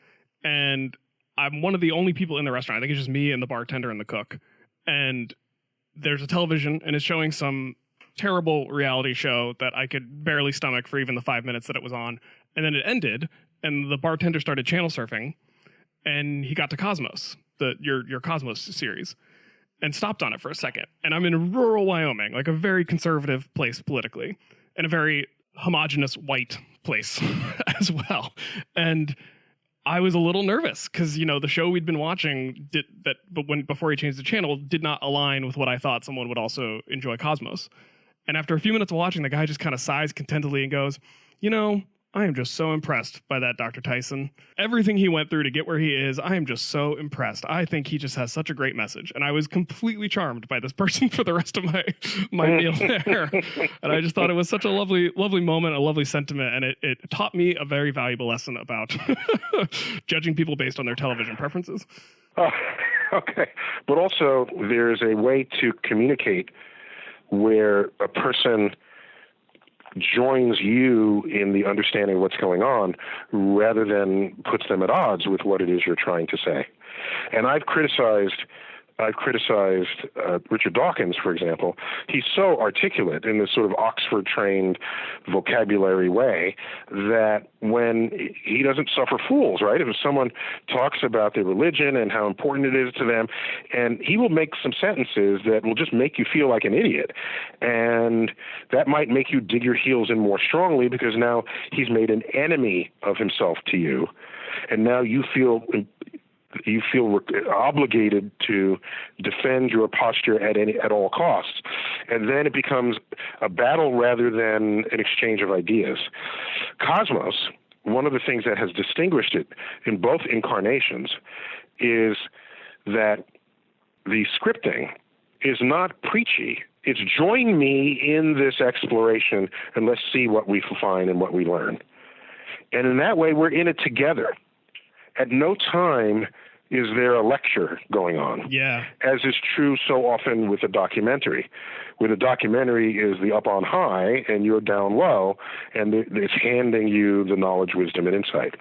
And I'm one of the only people in the restaurant. I think it's just me and the bartender and the cook. And there's a television and it's showing some terrible reality show that I could barely stomach for even the 5 minutes that it was on. And then it ended and the bartender started channel surfing and he got to Cosmos, your Cosmos series, and stopped on it for a second. And I'm in rural Wyoming, like a very conservative place politically, and a very homogenous white place as well. And I was a little nervous because, the show we'd been watching before he changed the channel did not align with what I thought someone would also enjoy Cosmos. And after a few minutes of watching, the guy just kind of sighs contentedly and goes, I am just so impressed by that Dr. Tyson. Everything he went through to get where he is, I am just so impressed. I think he just has such a great message. And I was completely charmed by this person for the rest of my meal there. And I just thought it was such a lovely, lovely moment, a lovely sentiment. And it taught me a very valuable lesson about judging people based on their television preferences. Okay. But also, there's a way to communicate where a person joins you in the understanding of what's going on rather than puts them at odds with what it is you're trying to say. And I've criticized Richard Dawkins, for example. He's so articulate in this sort of Oxford-trained vocabulary way that when he doesn't suffer fools, right? If someone talks about their religion and how important it is to them, and he will make some sentences that will just make you feel like an idiot. And that might make you dig your heels in more strongly because now he's made an enemy of himself to you. And now you feel obligated to defend your posture at all costs. And then it becomes a battle rather than an exchange of ideas. Cosmos, one of the things that has distinguished it in both incarnations is that the scripting is not preachy It's join me in this exploration and let's see what we find and what we learn. And in that way, we're in it together. At no time is there a lecture going on. Yeah. As is true so often with a documentary. With a documentary is the up on high and you're down low, and it's handing you the knowledge, wisdom, and insight.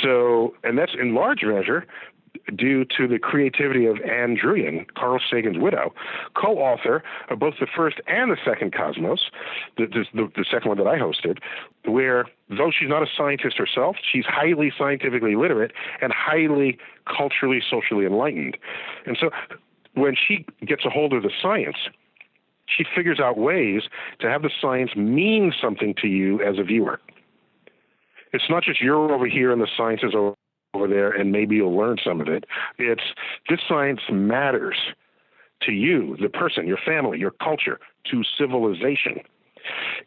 So, and that's in large measure due to the creativity of Anne Druyan, Carl Sagan's widow, co-author of both the first and the second Cosmos, the second one that I hosted, where though she's not a scientist herself, she's highly scientifically literate and highly culturally, socially enlightened. And so when she gets a hold of the science, she figures out ways to have the science mean something to you as a viewer. It's not just you're over here and the science is over there and maybe you'll learn some of it. It's this science matters to you, the person, your family, your culture, to civilization.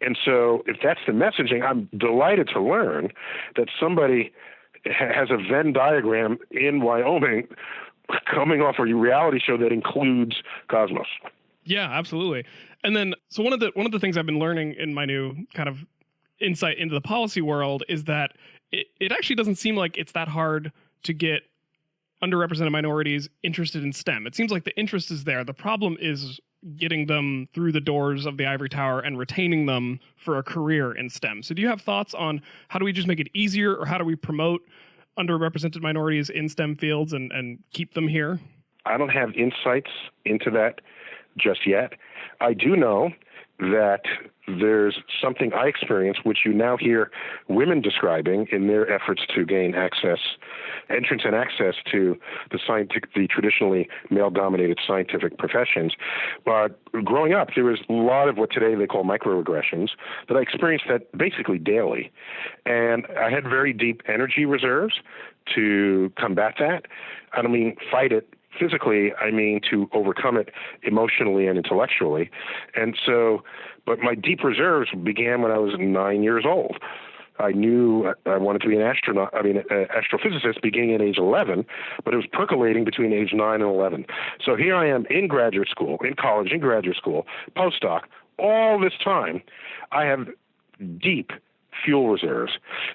And so if that's the messaging, I'm delighted to learn that somebody has a Venn diagram in Wyoming coming off a reality show that includes Cosmos. Yeah, absolutely. And then, so one of the things I've been learning in my new kind of insight into the policy world is that it actually doesn't seem like it's that hard to get underrepresented minorities interested in STEM. It seems like the interest is there. The problem is getting them through the doors of the ivory tower and retaining them for a career in STEM. So do you have thoughts on how do we just make it easier, or how do we promote underrepresented minorities in STEM fields and keep them here? I don't have insights into that just yet. I do know that there's something I experience, which you now hear women describing in their efforts to gain entrance and access to the traditionally male-dominated scientific professions. But growing up, there was a lot of what today they call microaggressions that I experienced that basically daily. And I had very deep energy reserves to combat that. I don't mean fight it physically, I mean to overcome it emotionally and intellectually. And so, but my deep reserves began when I was 9 years old. I knew I wanted to be an astrophysicist beginning at age 11, but it was percolating between age 9 and 11. So here I am in graduate school, in college, in graduate school, postdoc, all this time. I have deep fuel reserves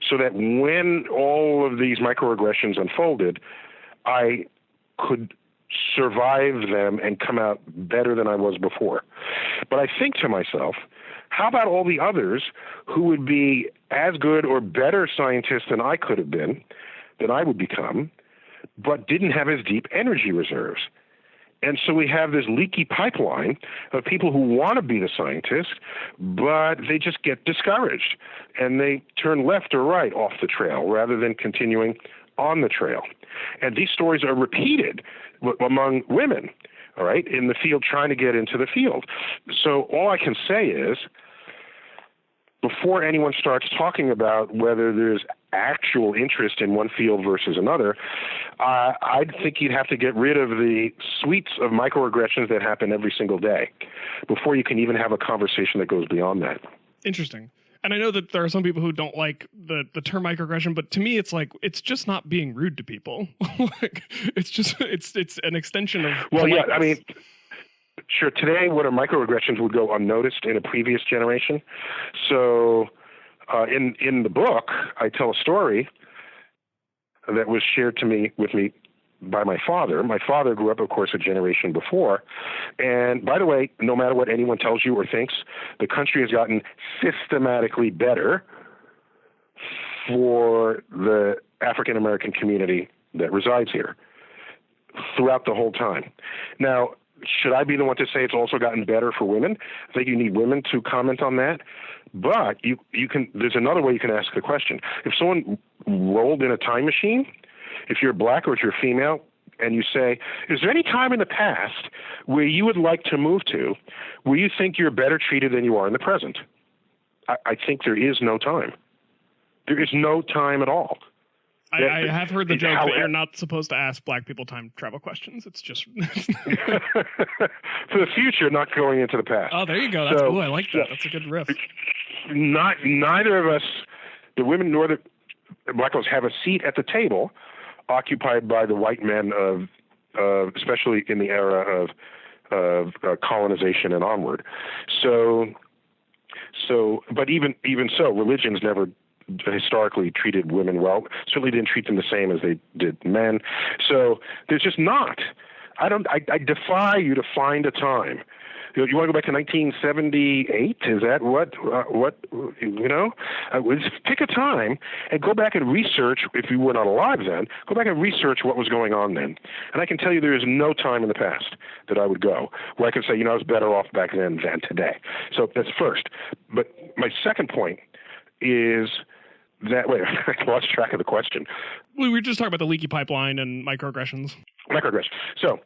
so that when all of these microaggressions unfolded, I could survive them and come out better than I was before. But I think to myself, how about all the others who would be as good or better scientists than I could have been, than I would become, but didn't have as deep energy reserves? And so we have this leaky pipeline of people who want to be the scientist, but they just get discouraged and they turn left or right off the trail rather than continuing on the trail. And these stories are repeated among women, all right, in the field trying to get into the field. So all I can say is, before anyone starts talking about whether there's actual interest in one field versus another, I think you'd have to get rid of the suites of microaggressions that happen every single day before you can even have a conversation that goes beyond that. Interesting. And I know that there are some people who don't like the term microaggression, but to me, it's like, it's just not being rude to people. Like, it's an extension of politeness. Yeah, I mean, sure, today what are microaggressions would go unnoticed in a previous generation. So in the book, I tell a story that was shared with me by my father. My father grew up, of course, a generation before. And by the way, no matter what anyone tells you or thinks, the country has gotten systematically better for the African-American community that resides here throughout the whole time. Now, should I be the one to say it's also gotten better for women? I think you need women to comment on that. But you can. There's another way you can ask the question. If someone rolled in a time machine, if you're black or if you're female, and you say, is there any time in the past where you would like to move to where you think you're better treated than you are in the present? I think there is no time. There is no time at all. I have heard the joke that you're not supposed to ask black people time travel questions. It's just for the future, not going into the past. Oh, there you go. I like that. That's a good riff. Neither of us, the women nor the black folks, have a seat at the table occupied by the white men of especially in the era of colonization and onward. So, but even so, religions never historically treated women well. Certainly didn't treat them the same as they did men. So there's just not. I defy you to find a time. You want to go back to 1978? Is that what pick a time and go back and research. If you were not alive then, go back and research what was going on then. And I can tell you there is no time in the past that I would go where I could say, I was better off back then than today. So that's first. But my second point is that, wait, I lost track of the question. We were just talking about the leaky pipeline and microaggressions. So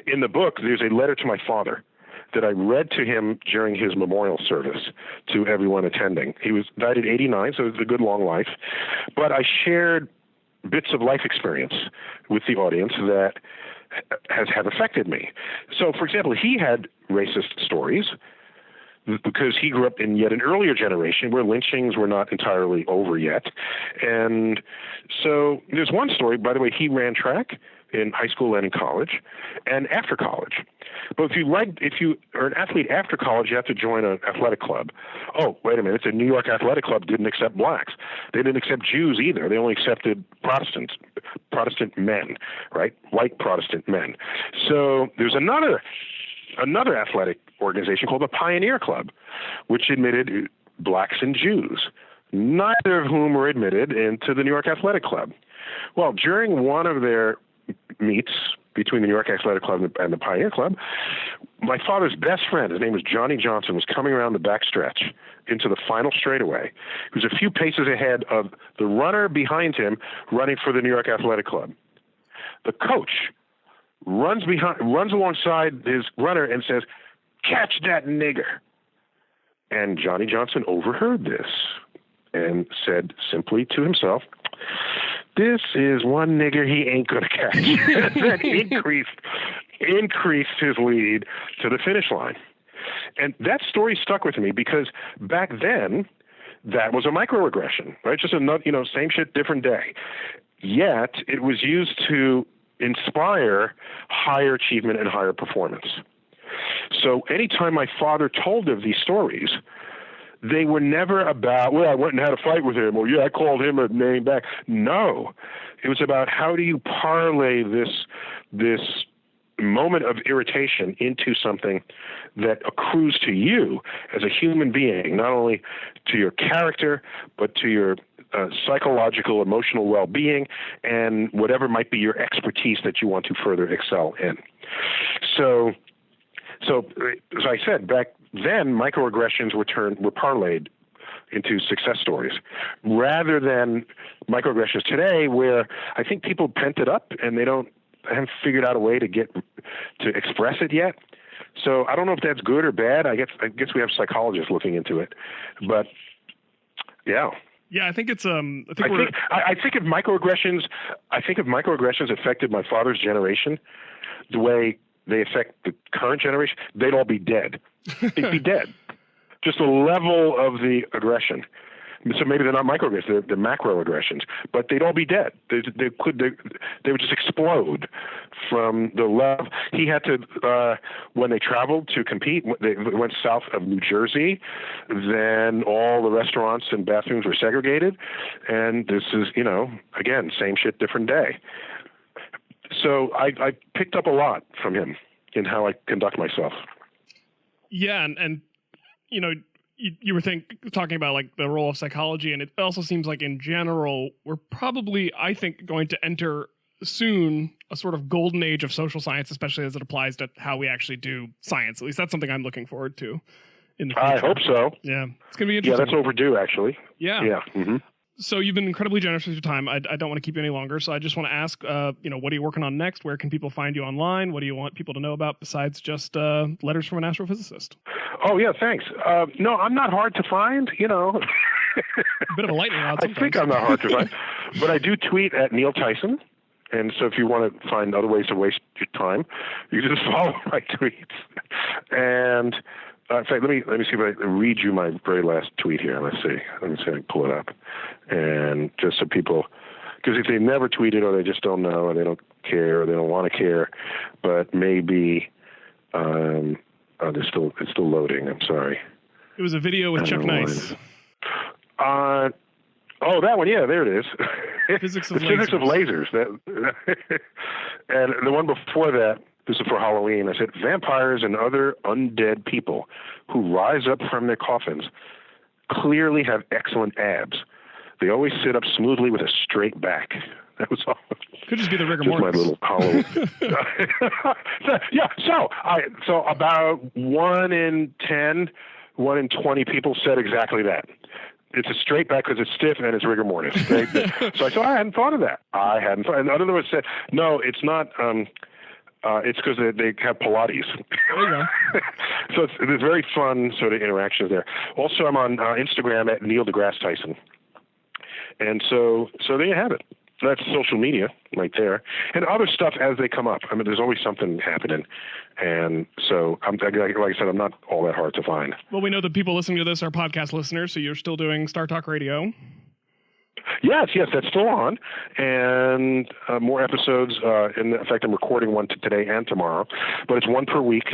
in the book, there's a letter to my father that I read to him during his memorial service to everyone attending. He died at 89, so it was a good long life. But I shared bits of life experience with the audience that have affected me. So, for example, he had racist stories because he grew up in yet an earlier generation where lynchings were not entirely over yet. And so there's one story, by the way, he ran track in high school and in college and after college. But if you are an athlete after college, you have to join an athletic club. Oh, wait a minute. The New York Athletic Club didn't accept blacks. They didn't accept Jews either. They only accepted Protestant men, right? White Protestant men. So there's another athletic organization called the Pioneer Club, which admitted blacks and Jews, neither of whom were admitted into the New York Athletic Club. Well, during one of their meets between the New York Athletic Club and the Pioneer Club, my father's best friend, his name was Johnny Johnson, was coming around the back stretch into the final straightaway. He was a few paces ahead of the runner behind him running for the New York Athletic Club. The coach runs alongside his runner and says, "Catch that nigger." And Johnny Johnson overheard this and said simply to himself, "This is one nigger he ain't gonna catch." That increased his lead to the finish line. And that story stuck with me because back then that was a microaggression, right? Just another, same shit, different day. Yet it was used to inspire higher achievement and higher performance. So anytime my father told of these stories, they were never about, well, I went and had a fight with him, or I called him a name back. No, it was about how do you parlay this moment of irritation into something that accrues to you as a human being, not only to your character, but to your psychological, emotional well-being, and whatever might be your expertise that you want to further excel in. So as I said, back then, microaggressions were parlayed into success stories, rather than microaggressions today, where I think people pent it up and they haven't figured out a way to express it yet. So I don't know if that's good or bad. I guess we have psychologists looking into it, but yeah. Yeah, I think it's I think if microaggressions affected my father's generation the way they affect the current generation, they'd all be dead. They'd be dead. Just the level of the aggression. So maybe they're not microaggressions, they're macroaggressions, but they'd all be dead. They would just explode from the level. He had to, when they traveled to compete, they went south of New Jersey, then all the restaurants and bathrooms were segregated. And this is, again, same shit, different day. So I picked up a lot from him in how I conduct myself. Yeah, and you were talking about like the role of psychology, and it also seems like in general we're probably, I think, going to enter soon a sort of golden age of social science, especially as it applies to how we actually do science. At least that's something I'm looking forward to in the future. I hope so. Yeah, it's going to be interesting. Yeah, that's overdue, actually. Yeah. Mm-hmm. So you've been incredibly generous with your time. I don't want to keep you any longer. So I just want to ask, what are you working on next? Where can people find you online? What do you want people to know about besides just letters from an astrophysicist? Oh, yeah, thanks. No, I'm not hard to find, A bit of a lightning rod sometimes. I think I'm not hard to find. But I do tweet at Neil Tyson. And so if you want to find other ways to waste your time, you can just follow my tweets. And in fact, let me see if I read you my very last tweet here. Let me see if I can pull it up. And just so people, because if they never tweeted or they just don't know or they don't care or they don't want to care, but maybe It's still loading. I'm sorry. It was a video with Chuck Nice. Oh, that one. Yeah, there it is. Physics of Physics of lasers. And the one before that, this is for Halloween. I said, vampires and other undead people who rise up from their coffins clearly have excellent abs. They always sit up smoothly with a straight back. That was all. Could just be the rigor Just mortis. my little column. So about 1 in 10, 1 in 20 people said exactly that. It's a straight back because it's stiff and it's rigor mortis. So I said, I hadn't thought of that. And other ones said, no, it's not. It's because they have Pilates. There you go. So there's very fun sort of interactions there. Also, I'm on Instagram at Neil deGrasse Tyson. And so there you have it. That's social media right there. And other stuff as they come up. I mean, there's always something happening. And so, like I said, I'm not all that hard to find. Well, we know that people listening to this are podcast listeners, so you're still doing Star Talk Radio. Yes, that's still on, and more episodes. In fact, I'm recording one today and tomorrow, but it's 1 per week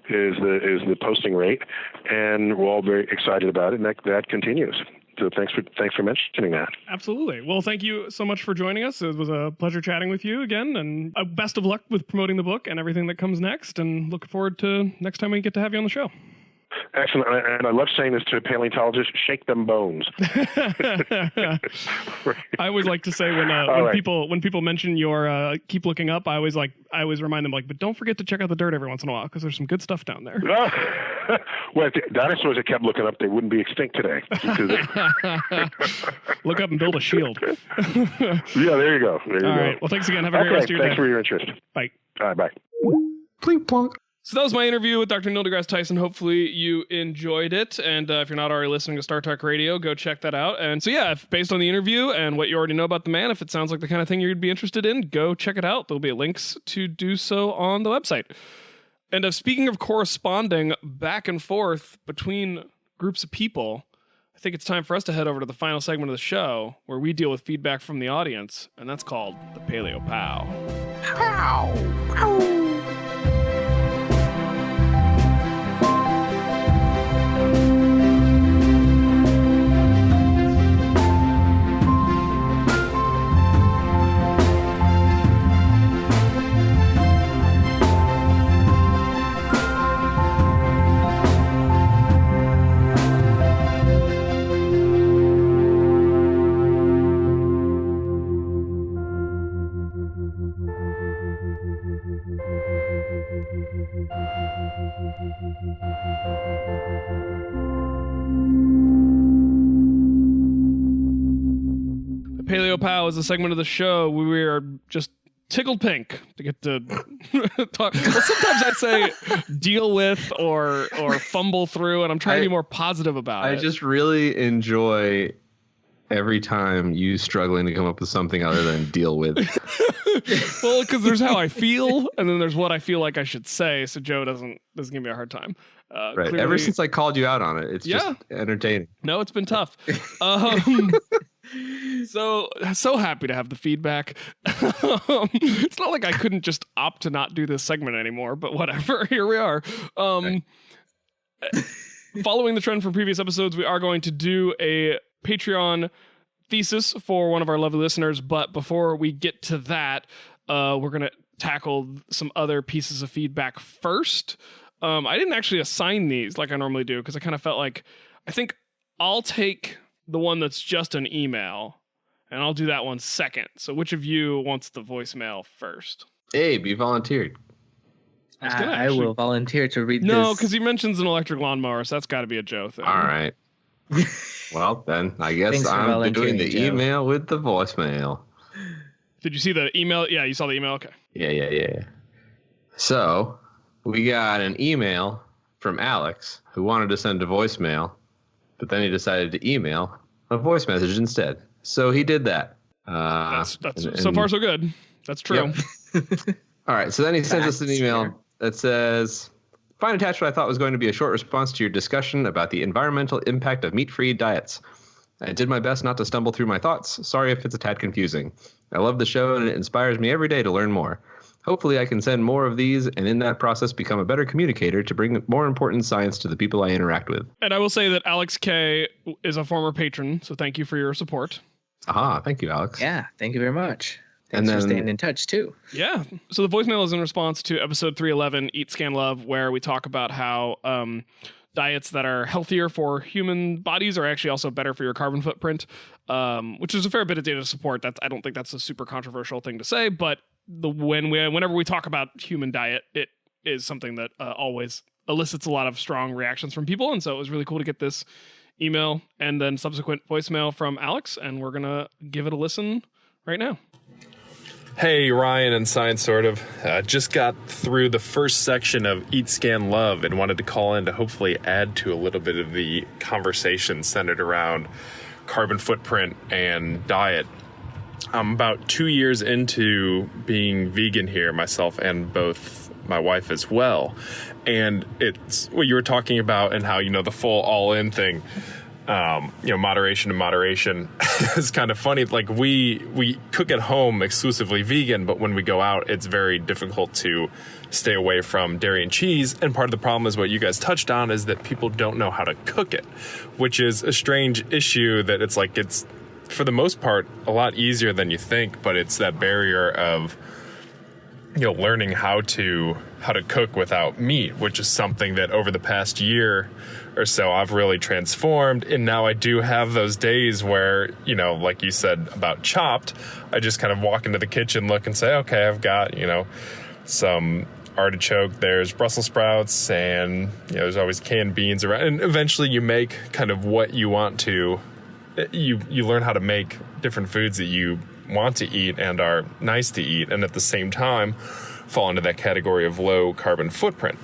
is the posting rate, and we're all very excited about it, and that continues. So thanks for mentioning that. Absolutely. Well, thank you so much for joining us. It was a pleasure chatting with you again, and best of luck with promoting the book and everything that comes next. And looking forward to next time we get to have you on the show. Excellent. And I love saying this to paleontologists, shake them bones. I always like to say when people mention your keep looking up, I always remind them but don't forget to check out the dirt every once in a while because there's some good stuff down there. Well, if the dinosaurs that kept looking up, they wouldn't be extinct today. Look up and build a shield. Yeah, there you go. All right. Well, thanks again. Have a great rest of your day. Thanks for your interest. Bye. All right, bye. Plink plonk. So that was my interview with Dr. Neil deGrasse Tyson. Hopefully you enjoyed it. And if you're not already listening to Star Talk Radio, go check that out. And so, yeah, based on the interview and what you already know about the man, if it sounds like the kind of thing you'd be interested in, go check it out. There'll be links to do so on the website. And speaking of corresponding back and forth between groups of people, I think it's time for us to head over to the final segment of the show where we deal with feedback from the audience. And that's called the PaleoPOW. Pow! Pow! PaleoPOW is a segment of the show where we are just tickled pink to get to talk. Well, sometimes I say deal with or fumble through, and I'm trying to be more positive about it. I just really enjoy every time you struggling to come up with something other than deal with. Well, because there's how I feel, and then there's what I feel like I should say, so Joe doesn't give me a hard time. Right. Clearly, ever since I called you out on it, it's just entertaining. No, it's been tough. So happy to have the feedback. It's not like I couldn't just opt to not do this segment anymore, but whatever. Here we are. Following the trend from previous episodes, we are going to do a Patreon thesis for one of our lovely listeners. But before we get to that, we're going to tackle some other pieces of feedback first. I didn't actually assign these like I normally do because I kind of felt like I think I'll take the one that's just an email, and I'll do that one second. So which of you wants the voicemail first? Abe, you volunteered. I will volunteer to read this. No, because he mentions an electric lawnmower, so that's got to be a Joe thing. All right. Well, then I guess I'm doing the email with the voicemail. Did you see the email? Yeah, you saw the email? Okay. Yeah. So we got an email from Alex who wanted to send a voicemail, but then he decided to email a voice message instead. So he did that. That's so far so good. That's true. Yep. All right. So then he sends us an email that says, "Find attached what I thought was going to be a short response to your discussion about the environmental impact of meat-free diets. I did my best not to stumble through my thoughts. Sorry if it's a tad confusing. I love the show and it inspires me every day to learn more. Hopefully, I can send more of these and in that process become a better communicator to bring more important science to the people I interact with. And I will say that Alex K is a former patron, so thank you for your support. Aha, thank you, Alex. Yeah, thank you very much. Thanks for staying in touch, too. Yeah. So the voicemail is in response to episode 311, Eat, Scan, Love, where we talk about how diets that are healthier for human bodies are actually also better for your carbon footprint, which is a fair bit of data to support. I don't think that's a super controversial thing to say, but whenever we talk about human diet, it is something that always elicits a lot of strong reactions from people. And so it was really cool to get this email and then subsequent voicemail from Alex, and we're going to give it a listen right now. Hey, Ryan and Science Sort of. Just got through the first section of Eat, Scan, Love and wanted to call in to hopefully add to a little bit of the conversation centered around carbon footprint and diet. I'm about 2 years into being vegan here, myself and both my wife as well. And it's what you were talking about and how, the full all-in thing. Moderation and moderation is kind of funny. Like we cook at home exclusively vegan, but when we go out, it's very difficult to stay away from dairy and cheese. And part of the problem is what you guys touched on is that people don't know how to cook it, which is a strange issue that it's for the most part a lot easier than you think, but it's that barrier of learning how to cook without meat, which is something that over the past year or so I've really transformed. And now I do have those days where, like you said about Chopped, I just kind of walk into the kitchen, look and say, okay, I've got, some artichoke, there's Brussels sprouts, and there's always canned beans around. And eventually you make kind of what you want to, you learn how to make different foods that you want to eat and are nice to eat, and at the same time fall into that category of low carbon footprint.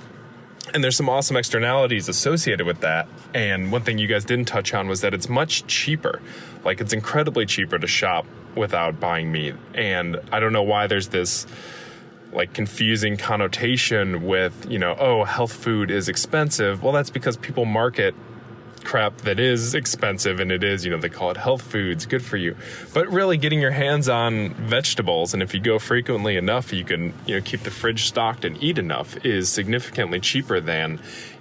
And there's some awesome externalities associated with that. And one thing you guys didn't touch on was that it's much cheaper. Like, it's incredibly cheaper to shop without buying meat. And I don't know why there's this confusing connotation with, health food is expensive. Well, that's because people market crap that is expensive, and it is, they call it health foods, good for you. But really getting your hands on vegetables, and if you go frequently enough, you can, keep the fridge stocked and eat enough, is significantly cheaper than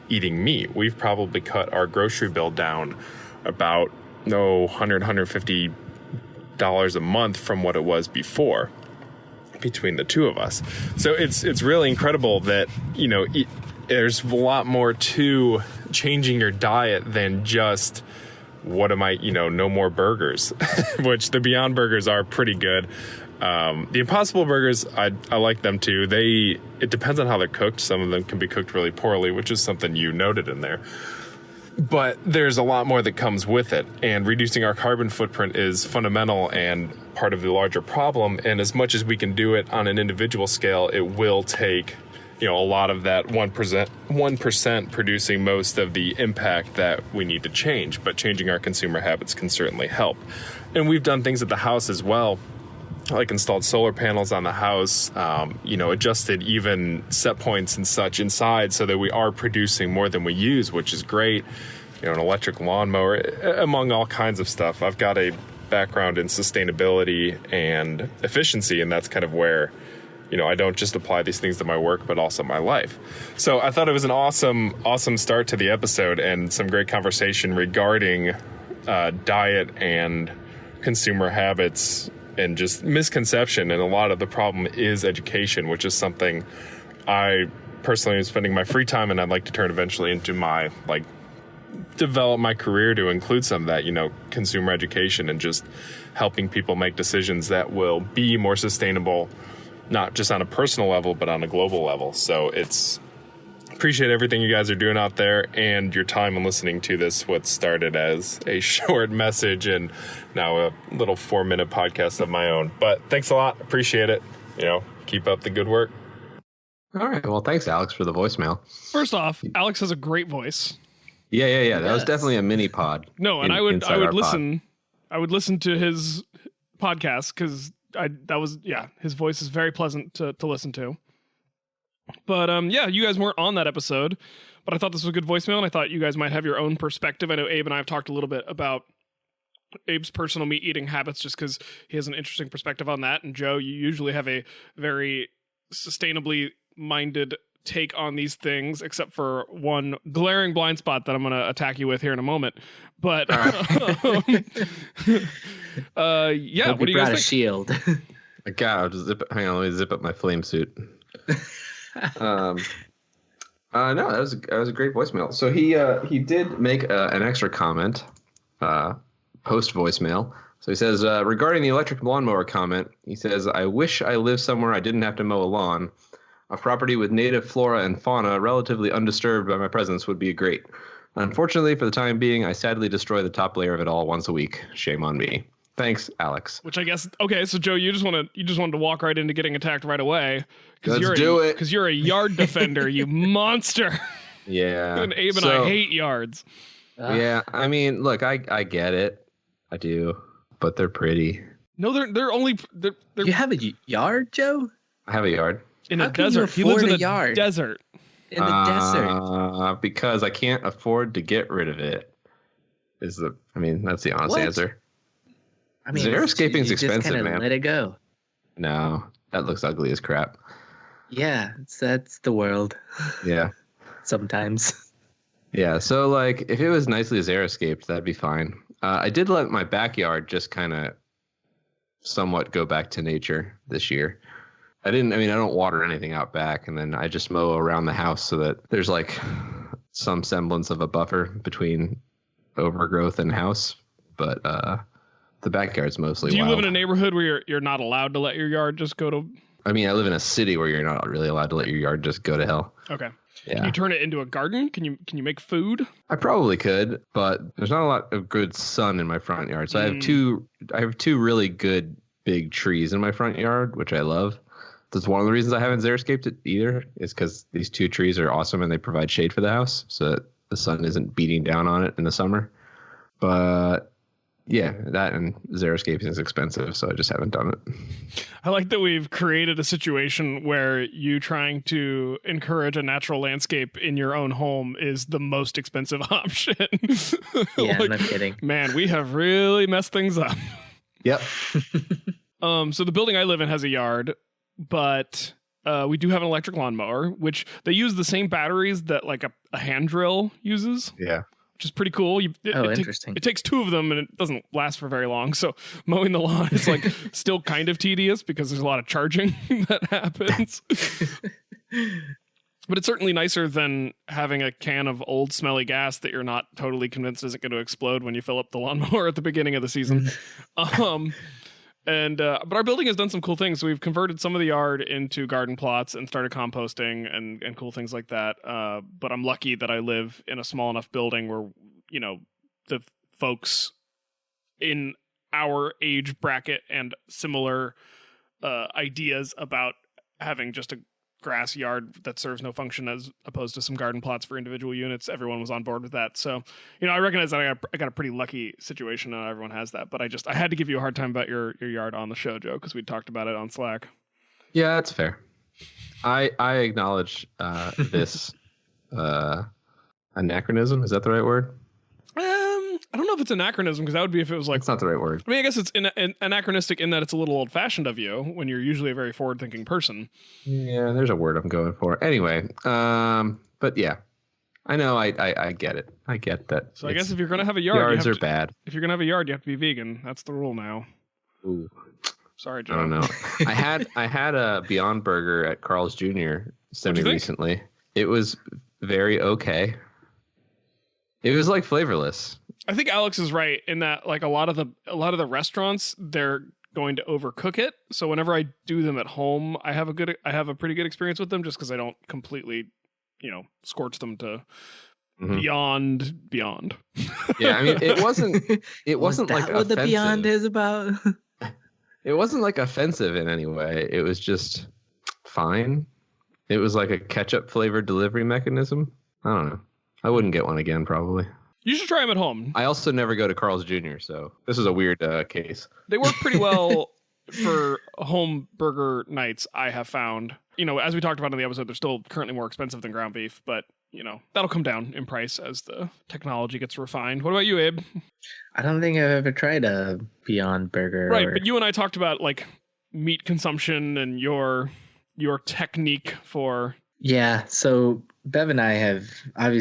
eating meat. We've probably cut our grocery bill down about, $100, $150 a month from what it was before between the two of us. So it's really incredible that, there's a lot more to changing your diet than just what am I, no more burgers, which the Beyond Burgers are pretty good. The Impossible Burgers, I like them too. It depends on how they're cooked. Some of them can be cooked really poorly, which is something you noted in there. But there's a lot more that comes with it, and reducing our carbon footprint is fundamental and part of the larger problem. And as much as we can do it on an individual scale, it will take a lot of that 1% producing most of the impact that we need to change. But changing our consumer habits can certainly help. And we've done things at the house as well, like installed solar panels on the house, adjusted even set points and such inside so that we are producing more than we use, which is great. An electric lawnmower, among all kinds of stuff. I've got a background in sustainability and efficiency, and that's kind of where I don't just apply these things to my work, but also my life. So I thought it was an awesome start to the episode and some great conversation regarding diet and consumer habits and just misconception. And a lot of the problem is education, which is something I personally am spending my free time, and I'd like to turn eventually into my, develop my career to include some of that, consumer education and just helping people make decisions that will be more sustainable, not just on a personal level, but on a global level. So appreciate everything you guys are doing out there and your time in listening to this, what started as a short message and now a little 4-minute podcast of my own. But thanks a lot. Appreciate it. Keep up the good work. All right. Well, thanks, Alex, for the voicemail. First off, Alex has a great voice. Yeah. That was definitely a mini pod. No, and I would listen. I would listen to his podcast because his voice is very pleasant to listen to. But you guys weren't on that episode, but I thought this was a good voicemail, and I thought you guys might have your own perspective. I know Abe and I have talked a little bit about Abe's personal meat eating habits just because he has an interesting perspective on that. And Joe, you usually have a very sustainably minded take on these things, except for one glaring blind spot that I'm going to attack you with here in a moment. But yeah, what do you guys a think? shield. God, I'll just hang on, let me zip up my flame suit. No, that was a great voicemail. So he did make an extra comment post voicemail. So he says, regarding the electric lawnmower comment, he says, I wish I lived somewhere I didn't have to mow a lawn. A property with native flora and fauna relatively undisturbed by my presence would be great. Unfortunately, for the time being, I sadly destroy the top layer of it all once a week. Shame on me. Thanks, Alex. Which I guess, okay, so Joe, you just wanted to walk right into getting attacked right away. Let's do it. Because you're a yard defender, you monster. Yeah. And Abe and I hate yards. Yeah, I mean, look, I get it. I do. But they're pretty. No, they're only... They're, You have a yard, Joe? I have a yard. In How a can you desert. He lives in afford a a yard? desert. In the desert. Because I can't afford to get rid of it. That's the honest What? answer. I mean, xeriscaping's you expensive, just kinda man. Let it go. No, that looks ugly as crap. Yeah, that's the world. Yeah. Sometimes. Yeah, so like if it was nicely xeriscaped, that'd be fine. I did let my backyard just kind of somewhat go back to nature this year. I don't water anything out back, and then I just mow around the house so that there's like some semblance of a buffer between overgrowth and house. But the backyard's mostly Do you wild. live in a neighborhood where you're not allowed to let your yard just go to... I mean, I live in a city where you're not really allowed to let your yard just go to hell. Okay. Yeah. Can you turn it into a garden? Can you make food? I probably could, but there's not a lot of good sun in my front yard. So I have two really good big trees in my front yard, which I love. That's one of the reasons I haven't xeriscaped it either, is because these two trees are awesome and they provide shade for the house so that the sun isn't beating down on it in the summer. But yeah, that and xeriscaping is expensive, so I just haven't done it. I like that we've created a situation where you trying to encourage a natural landscape in your own home is the most expensive option. Yeah, no kidding. Man, we have really messed things up. Yep. So the building I live in has a yard, but we do have an electric lawnmower, which they use the same batteries that like a hand drill uses. Yeah. Which is pretty cool. Interesting. It takes two of them and it doesn't last for very long. So mowing the lawn is like still kind of tedious because there's a lot of charging that happens. But it's certainly nicer than having a can of old smelly gas that you're not totally convinced isn't going to explode when you fill up the lawnmower at the beginning of the season. But our building has done some cool things. So we've converted some of the yard into garden plots and started composting and cool things like that. But I'm lucky that I live in a small enough building where, the folks in our age bracket and similar ideas about having just a grass yard that serves no function as opposed to some garden plots for individual units. Everyone was on board with that. So, I recognize that I got a pretty lucky situation and everyone has that, but I had to give you a hard time about your yard on the show, Joe, because we talked about it on Slack. Yeah, that's fair. I acknowledge this anachronism. Is that the right word? I don't know if it's anachronism, because that would be if it was like... It's not the right word. I mean, I guess it's anachronistic in that it's a little old-fashioned of you when you're usually a very forward-thinking person. Yeah, there's a word I'm going for. Anyway, but yeah, I know I get it. I get that. So I guess if you're going to have a yard... Yards are bad. If you're going to have a yard, you have to be vegan. That's the rule now. Ooh. Sorry, Joe. I don't know. I had a Beyond Burger at Carl's Jr. semi-recently. It was very okay. It was like flavorless. I think Alex is right in that like a lot of the restaurants, they're going to overcook it. So whenever I do them at home, I have a pretty good experience with them just because I don't completely, scorch them to beyond. Yeah, I mean it wasn't like what the offensive. Beyond is about. It wasn't like offensive in any way. It was just fine. It was like a ketchup flavored delivery mechanism. I don't know. I wouldn't get one again, probably. You should try them at home. I also never go to Carl's Jr., so this is a weird case. They work pretty well for home burger nights, I have found. As we talked about in the episode, they're still currently more expensive than ground beef, but, that'll come down in price as the technology gets refined. What about you, Abe? I don't think I've ever tried a Beyond Burger. Right, but you and I talked about, like, meat consumption and your your technique for? Yeah. So Bev and I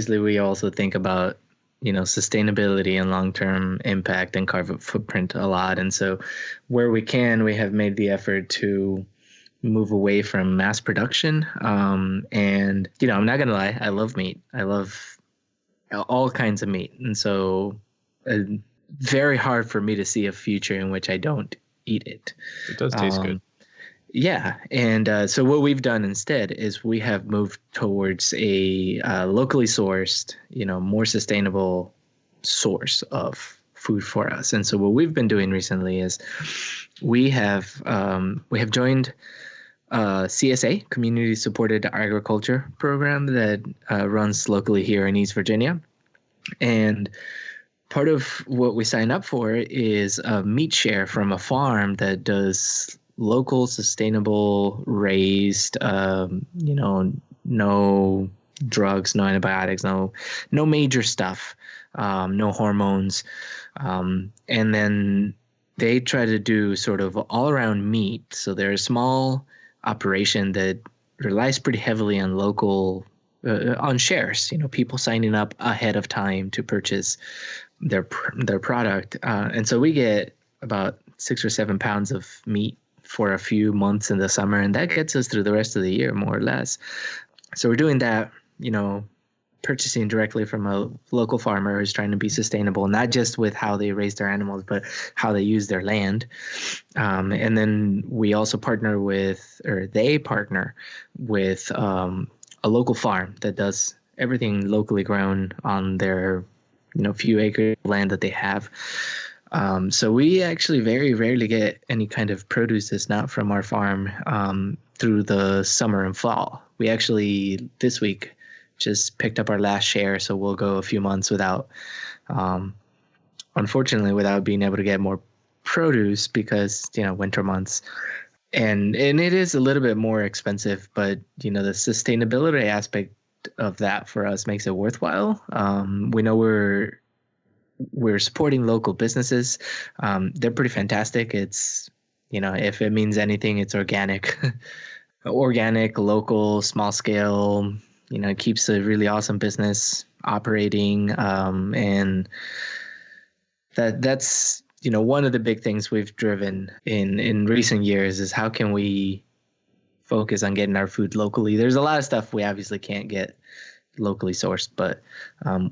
we also think about, sustainability and long-term impact and carbon footprint a lot. And so where we can, we have made the effort to move away from mass production. And, I'm not going to lie, I love meat. I love all kinds of meat. And so very hard for me to see a future in which I don't eat it. It does taste good. Yeah. And so what we've done instead is we have moved towards a locally sourced, more sustainable source of food for us. And so what we've been doing recently is we have joined CSA, Community Supported Agriculture Program, that runs locally here in East Virginia. And part of what we sign up for is a meat share from a farm that does local, sustainable, raised, no drugs, no antibiotics, no major stuff, no hormones. And then they try to do sort of all around meat. So they're a small operation that relies pretty heavily on local, on shares, people signing up ahead of time to purchase their product. And so we get about 6 or 7 pounds of meat for a few months in the summer, and that gets us through the rest of the year, more or less. So we're doing that, purchasing directly from a local farmer who's trying to be sustainable, not just with how they raise their animals, but how they use their land. And then we also they partner with a local farm that does everything locally grown on their, few acre land that they have. So we actually very rarely get any kind of produce that's not from our farm through the summer and fall. We actually, this week, just picked up our last share, so we'll go a few months without being able to get more produce because, winter months. And it is a little bit more expensive, but, the sustainability aspect of that for us makes it worthwhile. We know we're supporting local businesses. They're pretty fantastic. It's, if it means anything, it's organic, local, small scale, it keeps a really awesome business operating. And that's, one of the big things we've driven in recent years is how can we focus on getting our food locally? There's a lot of stuff we obviously can't get locally sourced, but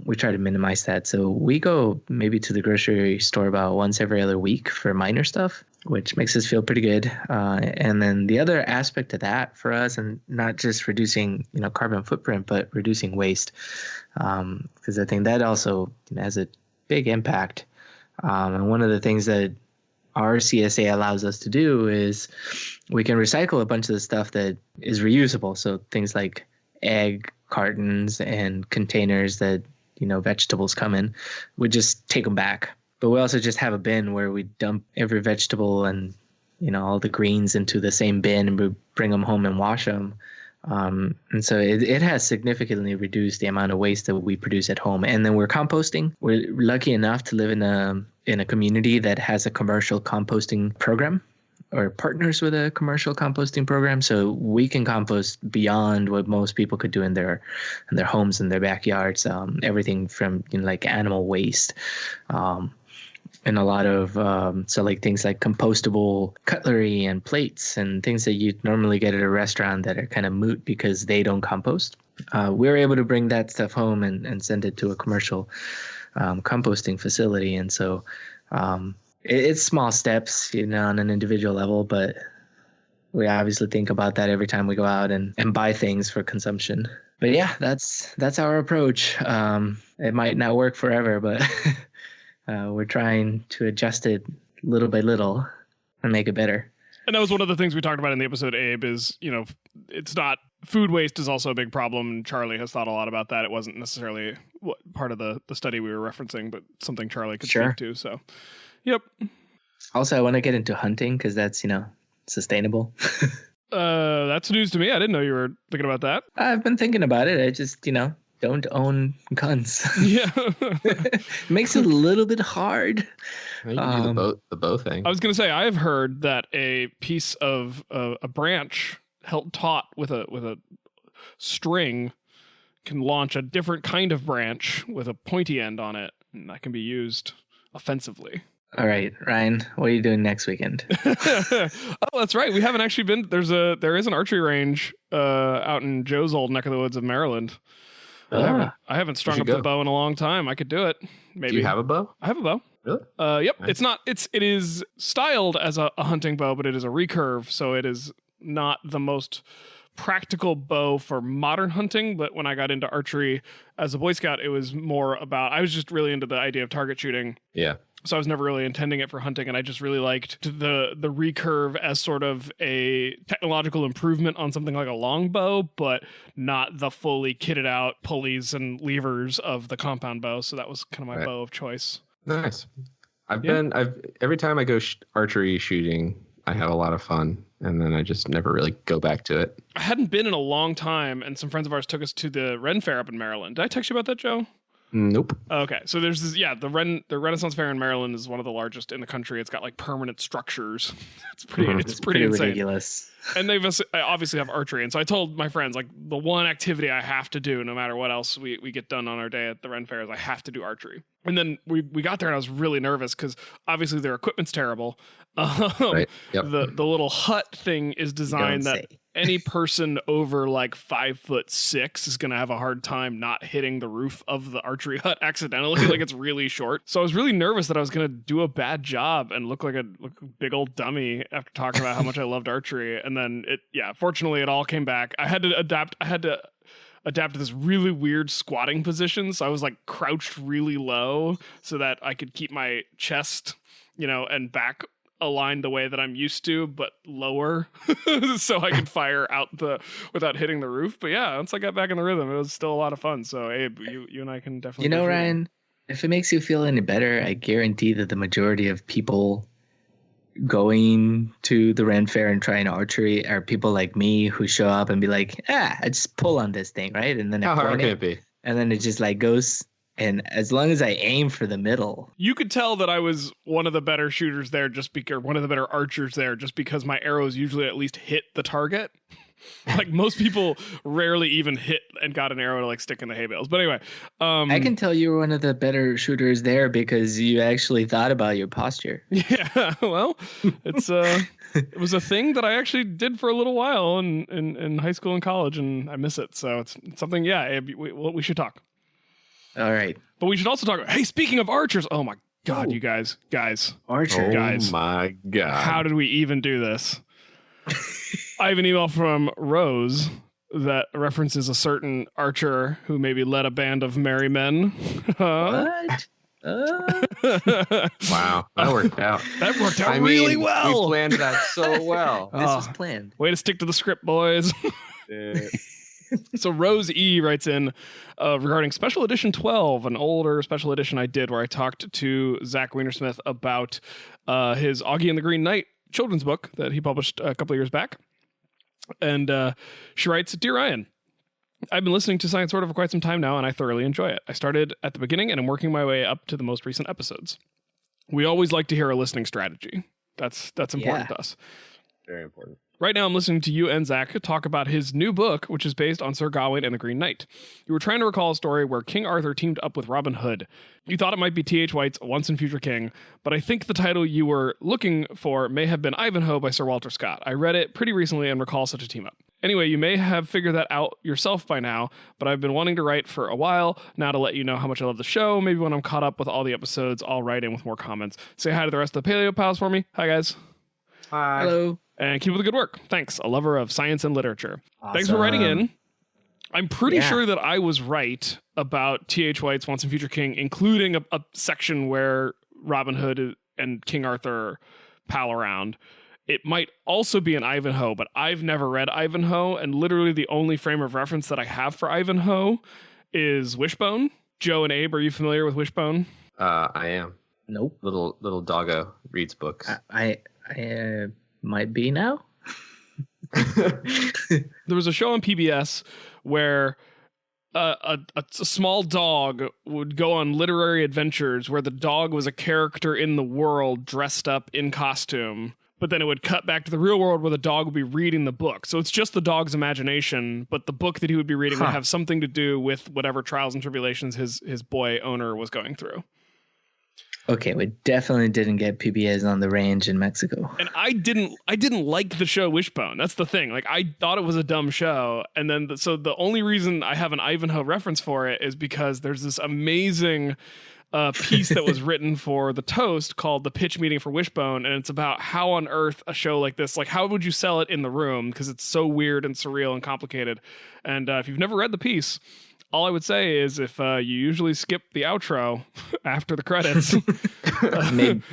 we try to minimize that. So we go maybe to the grocery store about once every other week for minor stuff, which makes us feel pretty good. And then the other aspect of that for us, and not just reducing carbon footprint, but reducing waste, because I think that also has a big impact. And one of the things that our CSA allows us to do is we can recycle a bunch of the stuff that is reusable. So things like egg cartons and containers that, vegetables come in, we just take them back. But we also just have a bin where we dump every vegetable and, all the greens into the same bin, and we bring them home and wash them. And so it has significantly reduced the amount of waste that we produce at home. And then we're composting. We're lucky enough to live in a community that has a commercial composting program, or partners with a commercial composting program. So we can compost beyond what most people could do in their homes and their backyards. Everything from like animal waste, and a lot of things like compostable cutlery and plates and things that you'd normally get at a restaurant that are kind of moot because they don't compost. We're able to bring that stuff home and send it to a commercial composting facility. And so it's small steps, on an individual level, but we obviously think about that every time we go out and buy things for consumption. But yeah, that's our approach. It might not work forever, but we're trying to adjust it little by little and make it better. And that was one of the things we talked about in the episode, Abe, is, it's not, food waste is also a big problem. Charlie has thought a lot about that. It wasn't necessarily part of the study we were referencing, but something Charlie could speak to. So, yep. Also, I want to get into hunting because that's, sustainable. That's news to me. I didn't know you were thinking about that. I've been thinking about it. I just, don't own guns. Yeah. Makes it a little bit hard. You can do the bow thing. I was going to say, I've heard that a piece of a branch held taut with a string can launch a different kind of branch with a pointy end on it, and that can be used offensively. All right, Ryan, what are you doing next weekend? Oh, that's right. We haven't actually been. There is an archery range out in Joe's old neck of the woods of Maryland. I haven't strung up the bow in a long time. I could do it. Maybe. Do you have a bow? I have a bow. Really? Yep. Nice. It is styled as a hunting bow, but it is a recurve, so it is not the most practical bow for modern hunting. But when I got into archery as a Boy Scout, it was more about, I was just really into the idea of target shooting. Yeah. So I was never really intending it for hunting, and I just really liked the recurve as sort of a technological improvement on something like a longbow, but not the fully kitted out pulleys and levers of the compound bow. So that was kind of my bow of choice. Nice. Every time I go archery shooting, I have a lot of fun, and then I just never really go back to it. I hadn't been in a long time, and some friends of ours took us to the Ren Fair up in Maryland. Did I text you about that, Joe? Nope. Okay, so there's this, the Renaissance Fair in Maryland is one of the largest in the country. It's got like permanent structures. It's pretty insane. Ridiculous. And they obviously have archery, and so I told my friends, like, the one activity I have to do, no matter what else we get done on our day at the Ren Fair, is I have to do archery. And then we got there, and I was really nervous because obviously their equipment's terrible. Right. Yep. The little hut thing is designed that any person over like 5'6" is going to have a hard time not hitting the roof of the archery hut accidentally. Like, it's really short. So I was really nervous that I was going to do a bad job and look like a big old dummy after talking about how much I loved archery. And then fortunately it all came back. I had to adapt to this really weird squatting position. So I was like crouched really low so that I could keep my chest, and back aligned the way that I'm used to, but lower, so I could fire out without hitting the roof. But yeah, once I got back in the rhythm, it was still a lot of fun. So Abe, you and I can definitely. Ryan, if it makes you feel any better, I guarantee that the majority of people going to the Ren Fair and trying archery are people like me who show up and be like, I just pull on this thing, right? And then how hard can it be? And then it just like goes. And as long as I aim for the middle, you could tell that I was one of the better shooters there, or one of the better archers there, just because my arrows usually at least hit the target. Like, most people rarely even hit and got an arrow to like stick in the hay bales. But anyway, I can tell you were one of the better shooters there because you actually thought about your posture. Yeah, well, it was a thing that I actually did for a little while in high school and college, and I miss it. So it's something. Yeah, we should talk. All right. But we should also talk about, hey, speaking of archers, oh my God, you guys. Archer. Oh my God. How did we even do this? I have an email from Rose that references a certain archer who maybe led a band of merry men. What? Wow, that worked out. That worked out really well. We planned that so well. This was planned. Way to stick to the script, boys. So Rose E writes in regarding Special Edition 12, an older special edition I did where I talked to Zach Weinersmith about his Augie and the Green Knight children's book that he published a couple of years back. And she writes, Dear Ryan, I've been listening to Science Sort of for quite some time now, and I thoroughly enjoy it. I started at the beginning, and I'm working my way up to the most recent episodes. We always like to hear a listening strategy. That's important to us. Very important. Right now, I'm listening to you and Zach talk about his new book, which is based on Sir Gawain and the Green Knight. You were trying to recall a story where King Arthur teamed up with Robin Hood. You thought it might be T.H. White's Once and Future King, but I think the title you were looking for may have been Ivanhoe by Sir Walter Scott. I read it pretty recently and recall such a team-up. Anyway, you may have figured that out yourself by now, but I've been wanting to write for a while now to let you know how much I love the show. Maybe when I'm caught up with all the episodes, I'll write in with more comments. Say hi to the rest of the PaleoPOWs for me. Hi, guys. Hi. Hello. And keep up the good work. Thanks. A lover of science and literature. Awesome. Thanks for writing in. I'm pretty sure that I was right about T.H. White's Once and Future King, including a section where Robin Hood and King Arthur pal around. It might also be an Ivanhoe, but I've never read Ivanhoe, and literally the only frame of reference that I have for Ivanhoe is Wishbone. Joe and Abe, are you familiar with Wishbone? I am. Nope. Little doggo reads books. I might be now. There was a show on PBS where a small dog would go on literary adventures where the dog was a character in the world dressed up in costume, but then it would cut back to the real world where the dog would be reading the book. So it's just the dog's imagination, but the book that he would be reading would have something to do with whatever trials and tribulations his boy owner was going through. Okay, we definitely didn't get PBAs on the range in Mexico. And I didn't like the show Wishbone. That's the thing. Like, I thought it was a dumb show. And then, so the only reason I have an Ivanhoe reference for it is because there's this amazing piece that was written for The Toast called The Pitch Meeting for Wishbone. And it's about how on earth a show like this, like, how would you sell it in the room? Because it's so weird and surreal and complicated. And if you've never read the piece, all I would say is if you usually skip the outro after the credits,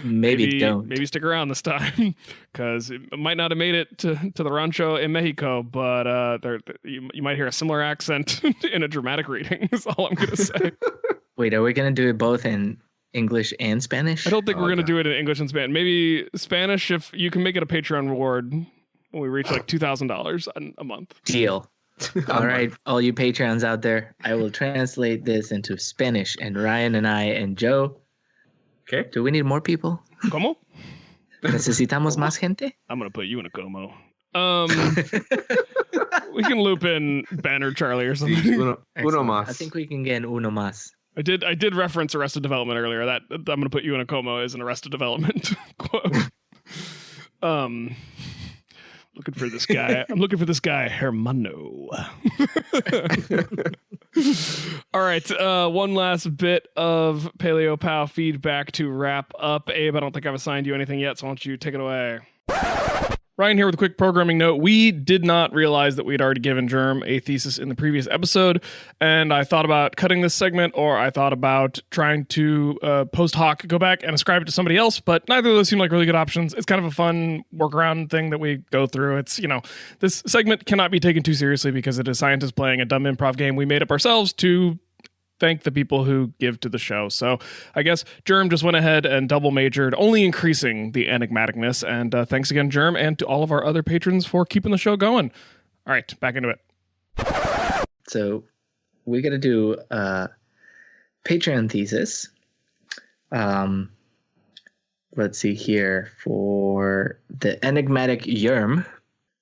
maybe don't. Maybe stick around this time, because it might not have made it to the rancho in Mexico, but you might hear a similar accent in a dramatic reading, is all I'm going to say. Wait, are we going to do it both in English and Spanish? I don't think we're going to do it in English and Spanish. Maybe Spanish, if you can make it a Patreon reward when we reach like $2,000 a month. Deal. All right, all you Patreons out there, I will translate this into Spanish, and Ryan and I and Joe. Okay. Do we need more people? ¿Cómo? ¿Necesitamos más gente? I'm going to put you in a como. We can loop in Ben or Charlie or something. Uno más. I think we can get uno más. I did reference Arrested Development earlier. That I'm going to put you in a como is an Arrested Development quote. Looking for this guy. I'm looking for this guy, Hermano. All right. One last bit of PaleoPOW feedback to wrap up. Abe, I don't think I've assigned you anything yet, so why don't you take it away? Ryan here with a quick programming note. We did not realize that we'd already given Jerm a thesis in the previous episode, and I thought about cutting this segment, or I thought about trying to post hoc go back and ascribe it to somebody else, but neither of those seem like really good options. It's kind of a fun workaround thing that we go through. It's, this segment cannot be taken too seriously because it is scientists playing a dumb improv game we made up ourselves to thank the people who give to the show. So I guess Jerm just went ahead and double majored, only increasing the enigmaticness. And thanks again, Jerm, and to all of our other patrons for keeping the show going. All right, back into it. So we're going to do a Patreon thesis. Let's see here for the enigmatic Jerm.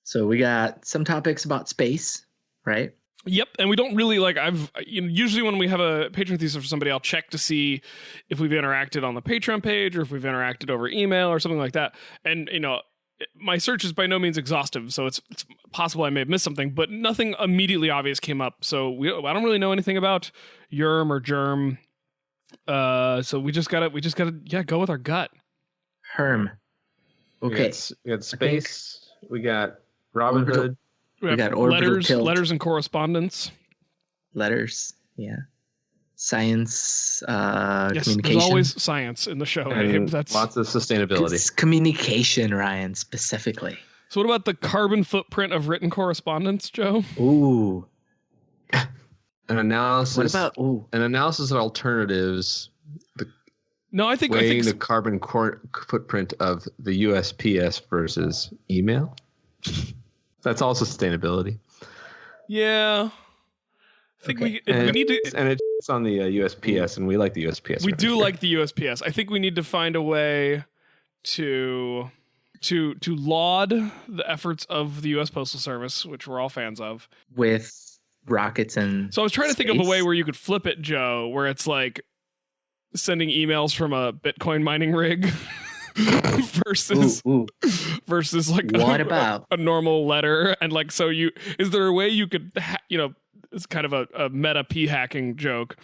So we got some topics about space, right? Yep, and we don't really usually when we have a Patreon thesis for somebody, I'll check to see if we've interacted on the Patreon page or if we've interacted over email or something like that. And my search is by no means exhaustive, so it's possible I may have missed something, but nothing immediately obvious came up. So I don't really know anything about Jerm or Jerm. So we just gotta go with our gut. Herm. Okay. We got space. We got Robin Hood. We got Orbital Tilt. Letters and correspondence. Letters, yeah. Science, yes, communication. There's always science in the show. And lots of sustainability. It's communication, Ryan, specifically. So what about the carbon footprint of written correspondence, Joe? Ooh. An analysis. What about an analysis of alternatives? I think the carbon footprint of the USPS versus email. That's all sustainability. Yeah. I think we need to... And it's on the USPS, and we like the USPS. We do like the USPS. I think we need to find a way to laud the efforts of the U.S. Postal Service, which we're all fans of. With rockets and So I was trying to think of a space? way where you could flip it, Joe, where it's like sending emails from a Bitcoin mining rig versus like what about a normal letter. And like, so is there a way you could it's kind of a meta p hacking joke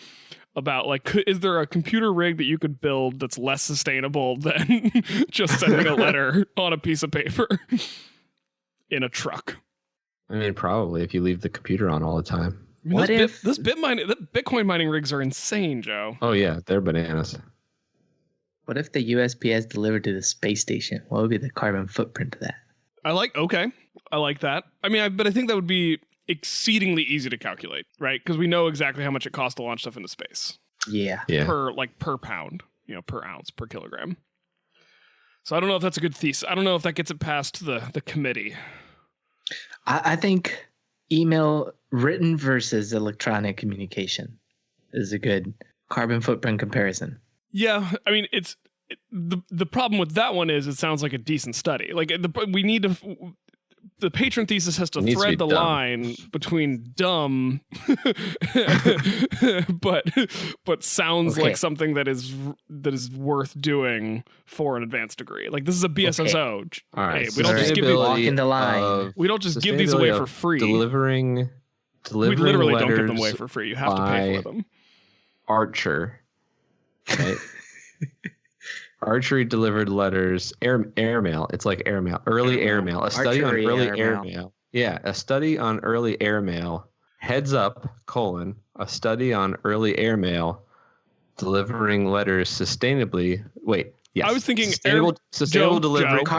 about like, is there a computer rig that you could build that's less sustainable than just sending a letter on a piece of paper in a truck? I mean, probably if you leave the computer on all the time. I mean, What if the Bitcoin mining rigs are insane, Joe? Oh yeah, they're bananas. What if the USPS delivered to the space station? What would be the carbon footprint of that? I like that. I mean, but I think that would be exceedingly easy to calculate, right? Because we know exactly how much it costs to launch stuff into space. Yeah. Per pound, per ounce, per kilogram. So I don't know if that's a good thesis. I don't know if that gets it past the committee. I think email written versus electronic communication is a good carbon footprint comparison. Yeah, I mean, it's the problem with that one is it sounds like a decent study. Like we need to. The patron thesis has to thread the line between dumb, but sounds like something that is worth doing for an advanced degree. Like this is a BSSO. Okay. All right, hey, we don't just give these walking the line. We don't just give these away for free. Delivering we literally don't give them away for free. You have to pay for them. Archer, right? Archery delivered letters, airmail. It's like airmail, early airmail. A study on early airmail. Yeah, a study on early airmail. Heads up, a study on early airmail delivering letters sustainably. Wait, yes. I was thinking sustainable delivery of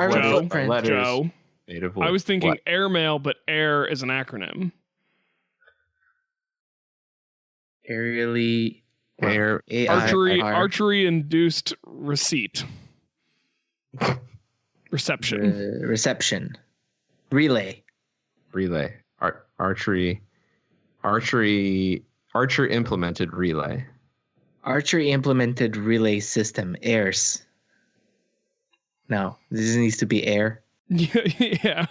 letters. Joe. Made of I was thinking what? airmail, but air is an acronym. Aerially. Archery induced reception. Reception. Relay. Archery implemented relay. Archery implemented relay system. AIRS. No, this needs to be air. Yeah.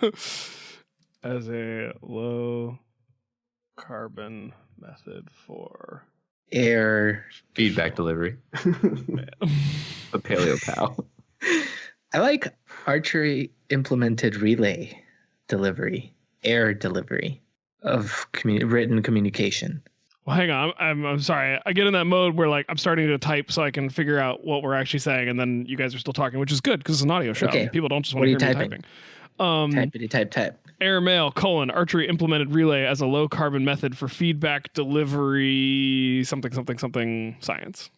As a low carbon method for air feedback delivery. A PaleoPOW. I like archery implemented relay delivery, air delivery of written communication. Well, hang on. I'm sorry. I get in that mode where like I'm starting to type so I can figure out what we're actually saying, and then you guys are still talking, which is good because it's an audio show. Okay. People don't just want to hear me typing. Type. Airmail, archery implemented relay as a low carbon method for feedback delivery, something science.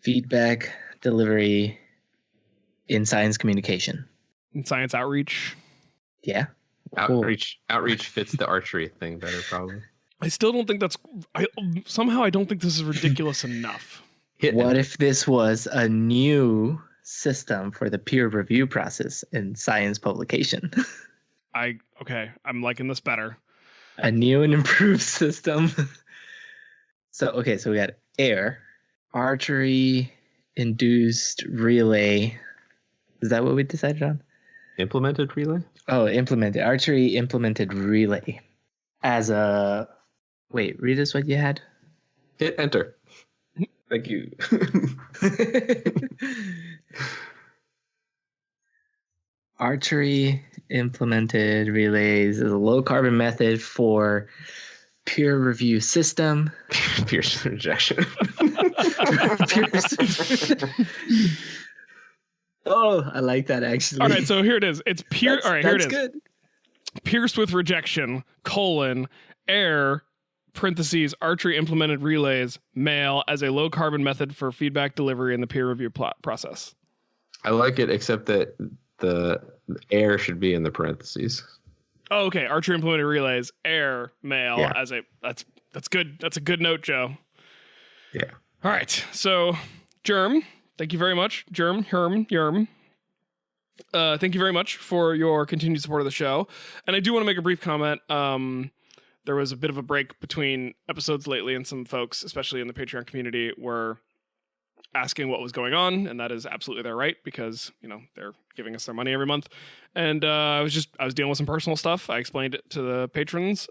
Feedback delivery in science communication. In science outreach. Yeah. Outreach fits the archery thing better, probably. I still don't think I don't think this is ridiculous enough. What if this was a new system for the peer review process in science publication? I'm liking this better. A new and improved system. So we got air, archery induced relay. Is that what we decided on? Implemented relay? Oh, implemented. Archery implemented relay. As a... Wait, read us what you had. Hit enter. Thank you. Archery implemented relays is a low carbon method for peer review system. Pierce rejection. Oh, I like that actually. All right, so here it is. It's pierced. All right, here it is. Good. Pierced with rejection, air, parentheses, archery implemented relays, mail as a low carbon method for feedback delivery in the peer review process. I like it, except that the air should be in the parentheses. Oh, okay. Archery implemented relays, air, mail as a that's good. That's a good note, Joe. Yeah. All right. So, Jerm, thank you very much. Jerm. Thank you very much for your continued support of the show. And I do want to make a brief comment. There was a bit of a break between episodes lately, and some folks, especially in the Patreon community, were asking what was going on, and that is absolutely their right because, they're giving us their money every month. And I was dealing with some personal stuff. I explained it to the patrons.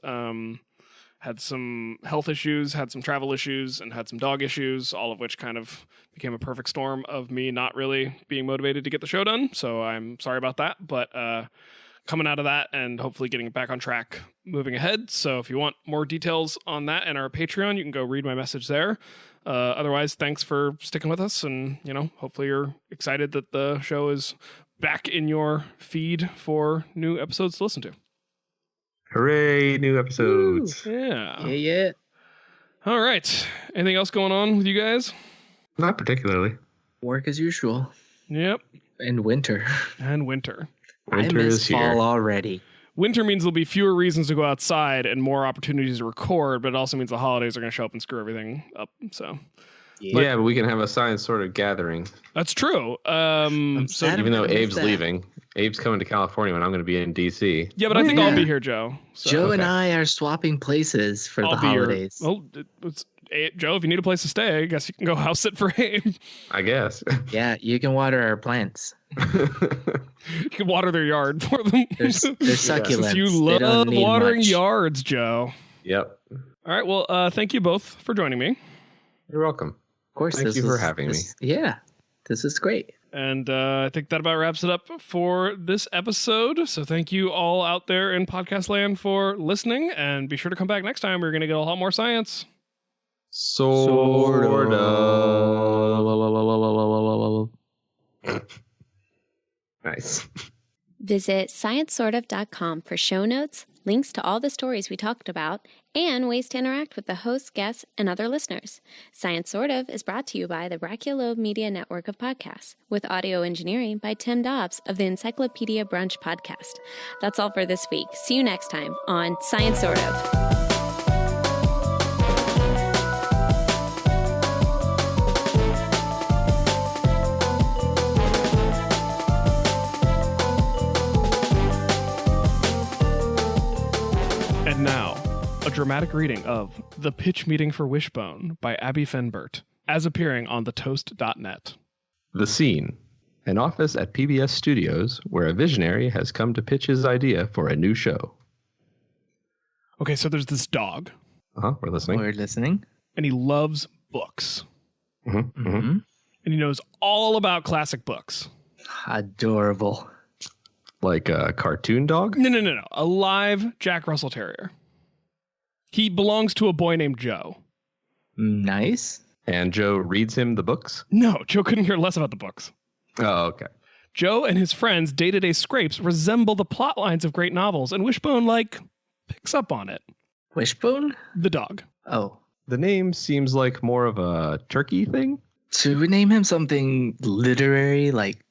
Had some health issues, had some travel issues, and had some dog issues, all of which kind of became a perfect storm of me not really being motivated to get the show done. So I'm sorry about that, but coming out of that and hopefully getting back on track moving ahead. So if you want more details on that and our Patreon, you can go read my message there. Otherwise, thanks for sticking with us, and hopefully you're excited that the show is back in your feed for new episodes to listen to. Hooray, new episodes. Woo, yeah. Yeah. All right. Anything else going on with you guys? Not particularly. Work as usual. Yep. And winter. Winter I miss is fall here. already. Winter means there'll be fewer reasons to go outside and more opportunities to record, but it also means the holidays are going to show up and screw everything up. So, yeah, but we can have a science sort of gathering. That's true. So even though Abe's leaving, Abe's coming to California when I'm going to be in DC. Yeah, but I think I'll be here, Joe. So. Joe and I are swapping places for the holidays. Joe, if you need a place to stay, I guess you can go house sit for Abe. I guess. Yeah, you can water our plants. You can water their yard for them. They're succulents. You They don't love need watering much. yards, Joe. Yep. All right. Well, thank you both for joining me. You're welcome. Of course. Thank you for having me. Yeah, this is great. And I think that about wraps it up for this episode. So thank you all out there in podcast land for listening. And be sure to come back next time. We're going to get a lot more science. Sort of. Nice. Visit sciencesortof.com for show notes, links to all the stories we talked about, and ways to interact with the hosts, guests, and other listeners. Science Sort of is brought to you by the Brachiolobe Media Network of podcasts, with audio engineering by Tim Dobbs of the Encyclopedia Brunch podcast. That's all for this week. See you next time on Science Sort of. And now, a dramatic reading of The Pitch Meeting for Wishbone by Abby Fenbert, as appearing on thetoast.net. The scene. An office at PBS Studios where a visionary has come to pitch his idea for a new show. Okay, so there's this dog, We're listening. We're listening. and he loves books. Mm-hmm. And he knows all about classic books. Adorable. Like a cartoon dog? No. A live Jack Russell Terrier. He belongs to a boy named Joe. Nice. And Joe reads him the books? No, Joe couldn't care less about the books. Oh, okay. Joe and his friends' day-to-day scrapes resemble the plot lines of great novels, and Wishbone, picks up on it. Wishbone? The dog. Oh. The name seems like more of a turkey thing? Should we name him something literary like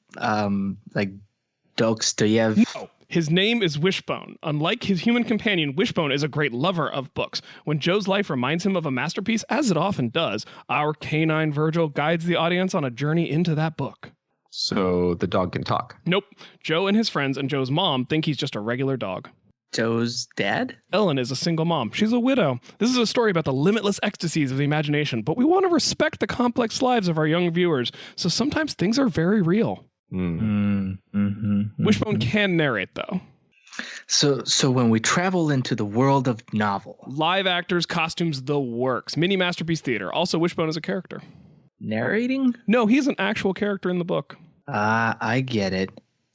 Dostoevsky? No, his name is Wishbone. Unlike his human companion, Wishbone is a great lover of books. When Joe's life reminds him of a masterpiece, as it often does, our canine Virgil guides the audience on a journey into that book. So the dog can talk. Nope. Joe and his friends and Joe's mom think he's just a regular dog. Joe's dad? Ellen is a single mom. She's a widow. This is a story about the limitless ecstasies of the imagination, but we want to respect the complex lives of our young viewers, so sometimes things are very real. Wishbone can narrate, though. So when we travel into the world of novel, Live actors, costumes, the works. Mini Masterpiece Theater. Also, Wishbone is a character. narrating? No, he's an actual character in the book. I get it.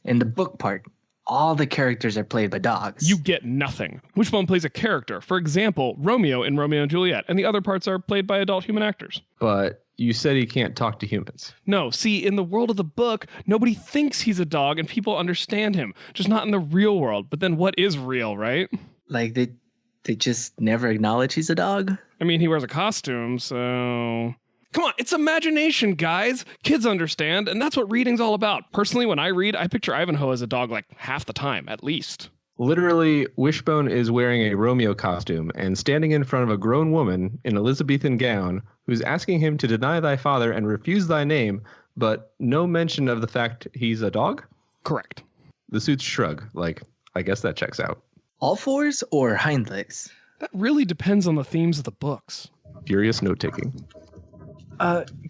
In the book part, all the characters are played by dogs. You get nothing. Wishbone plays a character. For example, Romeo in Romeo and Juliet, and the other parts are played by adult human actors. But you said he can't talk to humans. No, see, in the world of the book, nobody thinks he's a dog and people understand him, just not in the real world. But then what is real, right? Like they just never acknowledge he's a dog? I mean, he wears a costume, so... Come on, it's imagination, guys. Kids understand, and that's what reading's all about. Personally, when I read, I picture Ivanhoe as a dog like half the time, at least. Literally, Wishbone is wearing a Romeo costume and standing in front of a grown woman in Elizabethan gown who's asking him to deny thy father and refuse thy name, but no mention of the fact he's a dog? Correct. The suits shrug, like, I guess that checks out. All fours or hind legs? That really depends on the themes of the books. Furious note-taking.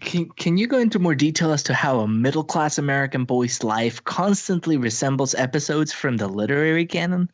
Can you go into more detail as to how a middle-class American boy's life constantly resembles episodes from the literary canon?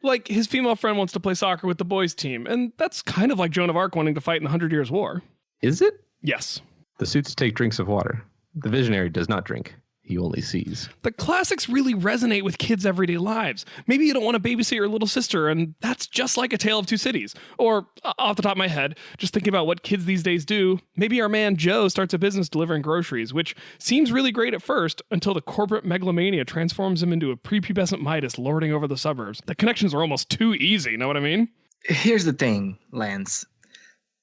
Like, his female friend wants to play soccer with the boys' team, and that's kind of like Joan of Arc wanting to fight in the 100 Years' War. Is it? Yes. The suits take drinks of water. The visionary does not drink. He only sees. The classics really resonate with kids' everyday lives. Maybe you don't want to babysit your little sister, and that's just like A Tale of Two Cities. Or, off the top of my head, just thinking about what kids these days do, maybe our man Joe starts a business delivering groceries, which seems really great at first until the corporate megalomania transforms him into a prepubescent Midas lording over the suburbs. The connections are almost too easy, know what I mean? Here's the thing, Lance.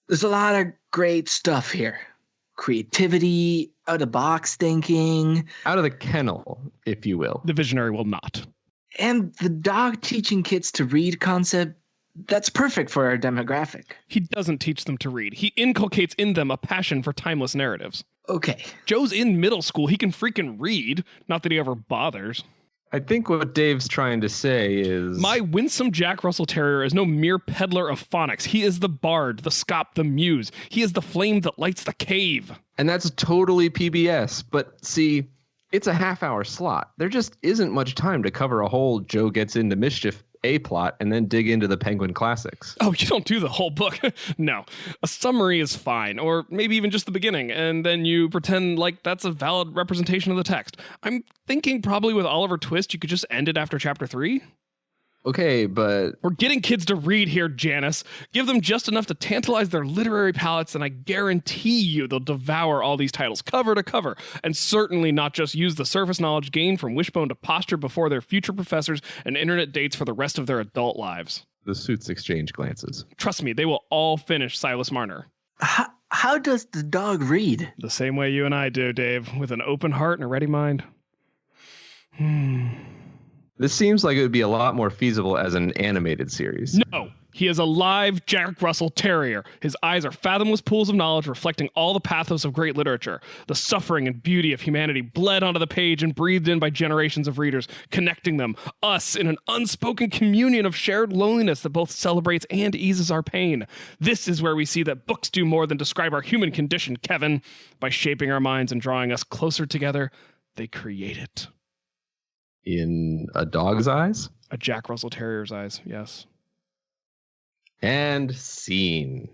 There's a lot of great stuff here. Creativity, out-of-box thinking. Out of the kennel, if you will. The visionary will not. And the dog teaching kids to read concept, that's perfect for our demographic. He doesn't teach them to read. He inculcates in them a passion for timeless narratives. Okay. Joe's in middle school. He can freaking read. Not that he ever bothers. I think what Dave's trying to say is... My winsome Jack Russell Terrier is no mere peddler of phonics. He is the bard, the scop, the muse. He is the flame that lights the cave. And that's totally PBS. But see, it's a half-hour slot. There just isn't much time to cover a whole Joe Gets Into Mischief A plot and then dig into the Penguin classics. Oh, you don't do the whole book. No. A summary is fine, or maybe even just the beginning, and then you pretend like that's a valid representation of the text. I'm thinking probably with Oliver Twist, you could just end it after chapter 3. Okay, but... We're getting kids to read here, Janice. Give them just enough to tantalize their literary palates, and I guarantee you they'll devour all these titles cover to cover, and certainly not just use the surface knowledge gained from Wishbone to posture before their future professors and internet dates for the rest of their adult lives. The suits exchange glances. Trust me, they will all finish Silas Marner. How does the dog read? The same way you and I do, Dave, with an open heart and a ready mind. This seems like it would be a lot more feasible as an animated series. No, he is a live Jack Russell Terrier. His eyes are fathomless pools of knowledge reflecting all the pathos of great literature. The suffering and beauty of humanity bled onto the page and breathed in by generations of readers, connecting them, us, in an unspoken communion of shared loneliness that both celebrates and eases our pain. This is where we see that books do more than describe our human condition, Kevin. By shaping our minds and drawing us closer together, they create it. In a dog's eyes? A Jack Russell Terrier's eyes, yes. And scene.